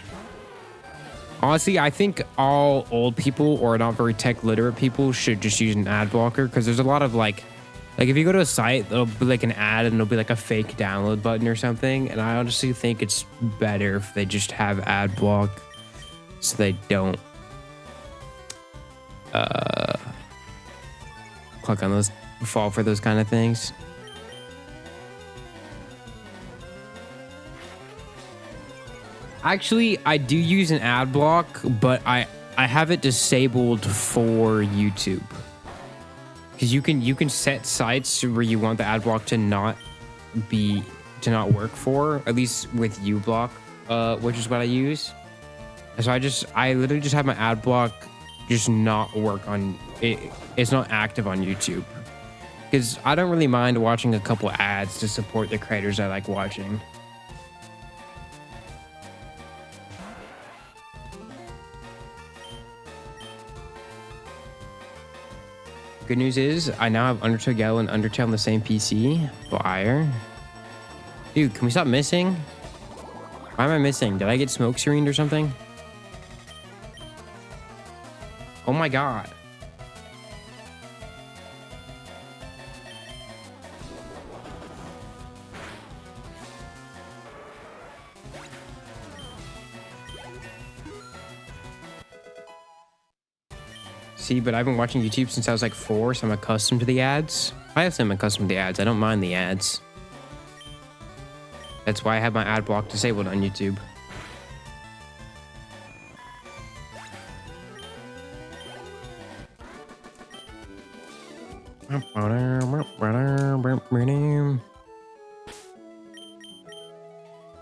Honestly, I think all old people or not very tech literate people should just use an ad blocker, because there's a lot of like if you go to a site, there'll be like an ad and it'll be like a fake download button or something. And I honestly think it's better if they just have ad block so they don't click on those, fall for those kind of things. Actually, I do use an ad block, but I have it disabled for YouTube. Because you can set sites where you want the ad block to not work for, at least with uBlock, which is what I use. So I literally just have my ad block just not work on it. It's not active on YouTube. Because I don't really mind watching a couple ads to support the creators I like watching. Good news is, I now have Undertale Yellow and Undertale on the same PC. Fire. Dude, can we stop missing? Why am I missing? Did I get smoke screened or something? Oh my god. See, but I've been watching YouTube since I was like 4, so I'm accustomed to the ads. I also am accustomed to the ads. I don't mind the ads. That's why I have my ad block disabled on YouTube.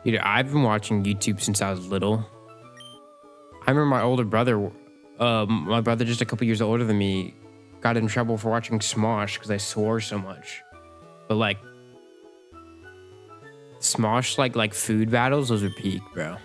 Dude, I've been watching YouTube since I was little. I remember my older brother, my brother just a couple years older than me, got in trouble for watching Smosh because I swore so much. But like Smosh like food battles, those are peak, bro.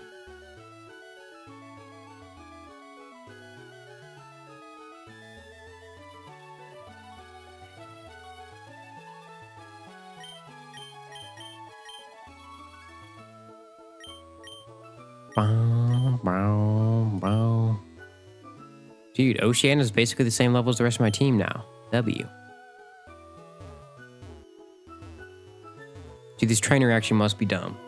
Dude, Oceania is basically the same level as the rest of my team now. W. Dude, this trainer actually must be dumb.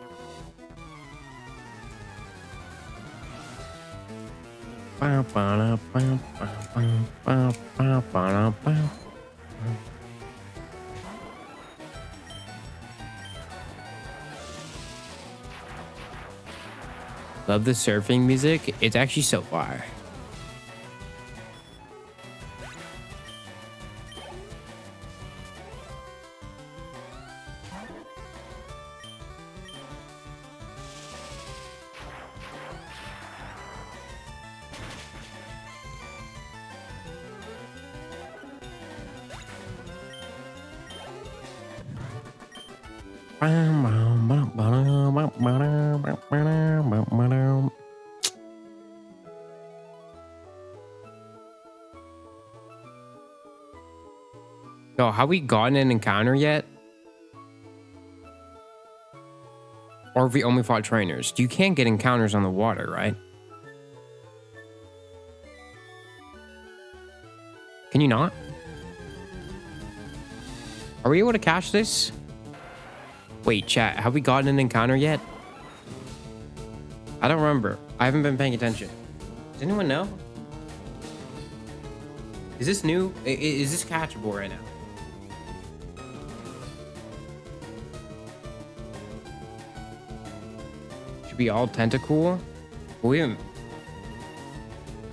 Love the surfing music. It's actually so fire. Yo, have we gotten an encounter yet? Or have we only fought trainers? You can't get encounters on the water, right? Can you not? Are we able to catch this? Wait, chat, have we gotten an encounter yet? I don't remember. I haven't been paying attention. Does anyone know? Is this new? Is this catchable right now? Should be all tentacle. We haven't.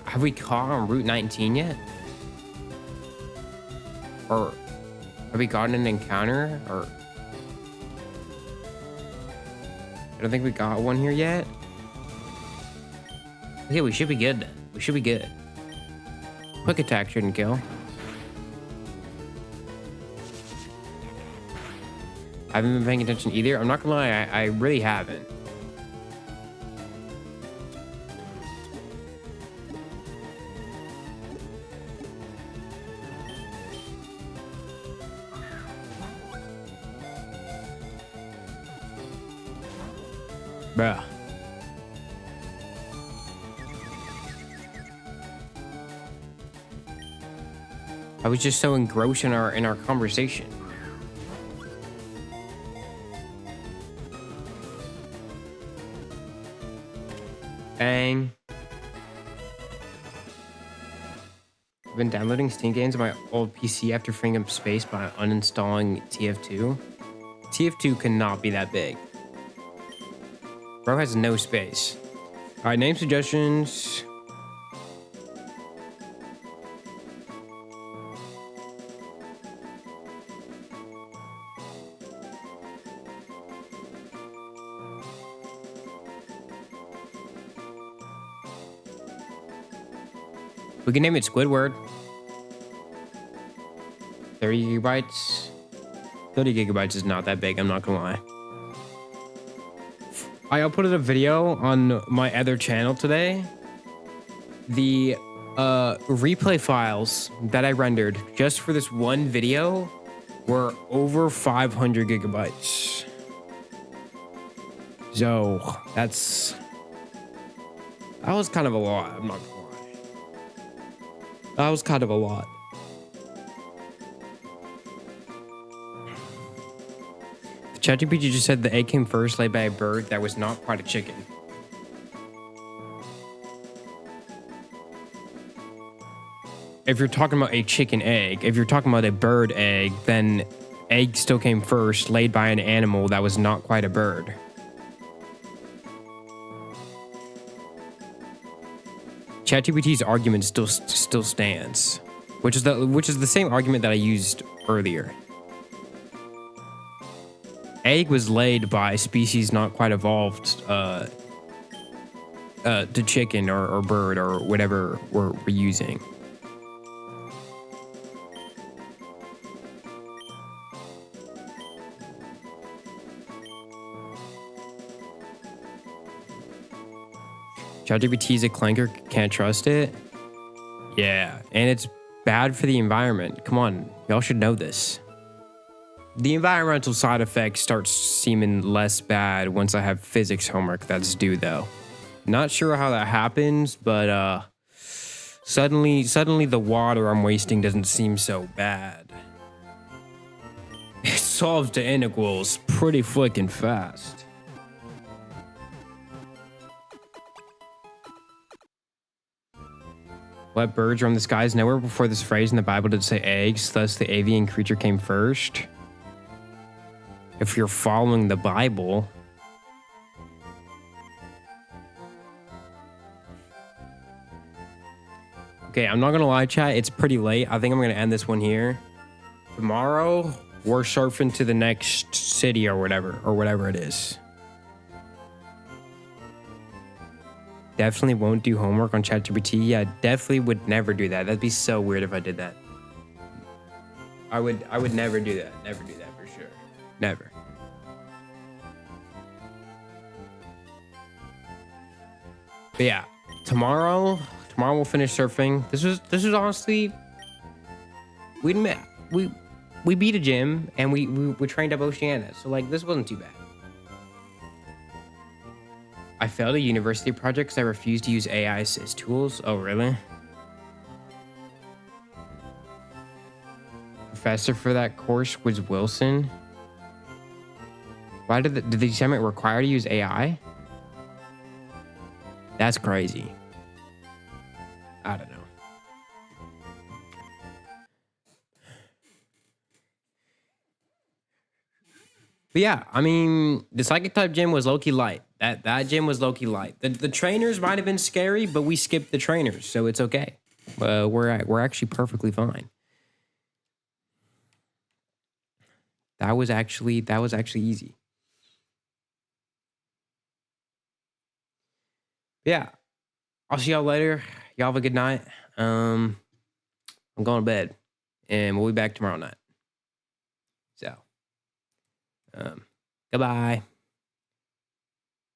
Have we caught on Route 19 yet? Or have we gotten an encounter? Or I don't think we got one here yet. Okay, we should be good then. We should be good. Quick attack shouldn't kill. I haven't been paying attention either. I'm not gonna lie, I really haven't. Bruh. I was just so engrossed in our conversation. Bang. I've been downloading Steam games on my old PC after freeing up space by uninstalling TF2. TF2 cannot be that big. Bro has no space. All right, name suggestions. We can name it Squidward. 30 gigabytes. 30 gigabytes is not that big, I'm not gonna lie. I uploaded a video on my other channel today. The replay files that I rendered just for this one video were over 500 gigabytes. So that was kind of a lot, I'm not gonna lie. That was kind of a lot. ChatGPT just said the egg came first, laid by a bird that was not quite a chicken. If you're talking about a chicken egg, if you're talking about a bird egg, then egg still came first, laid by an animal that was not quite a bird. ChatGPT's argument still stands, which is the same argument that I used earlier. Egg was laid by a species not quite evolved to chicken or bird or whatever we're using. ChatGPT is a clanker. Can't trust it. Yeah, and it's bad for the environment. Come on, y'all should know this. The environmental side effects start seeming less bad once I have physics homework that's due, though. Not sure how that happens, but suddenly the water I'm wasting doesn't seem so bad. It solves the inequals pretty flicking fast. Let birds roam the skies. Nowhere before this phrase in the Bible did it say eggs, thus the avian creature came first. If you're following the Bible. Okay, I'm not gonna lie, chat. It's pretty late. I think I'm gonna end this one here. Tomorrow, we're surfing to the next city or whatever it is. Definitely won't do homework on ChatGPT. Yeah, definitely would never do that. That'd be so weird if I did that. I would never do that. Never do that for sure. Never. But yeah, tomorrow we'll finish surfing. This was honestly, we beat a gym and we trained up Oceana, so like this wasn't too bad. I failed a university project because I refused to use AI assist tools. Oh really? Professor for that course was Wilson. Why did the assignment require to use AI? That's crazy. I don't know. But yeah, I mean, the psychic type gym was low-key light. That gym was low-key light. The trainers might have been scary, but we skipped the trainers, so it's okay. We're actually perfectly fine. That was actually easy. Yeah, I'll see y'all later. Y'all have a good night. I'm going to bed, and we'll be back tomorrow night. So, goodbye.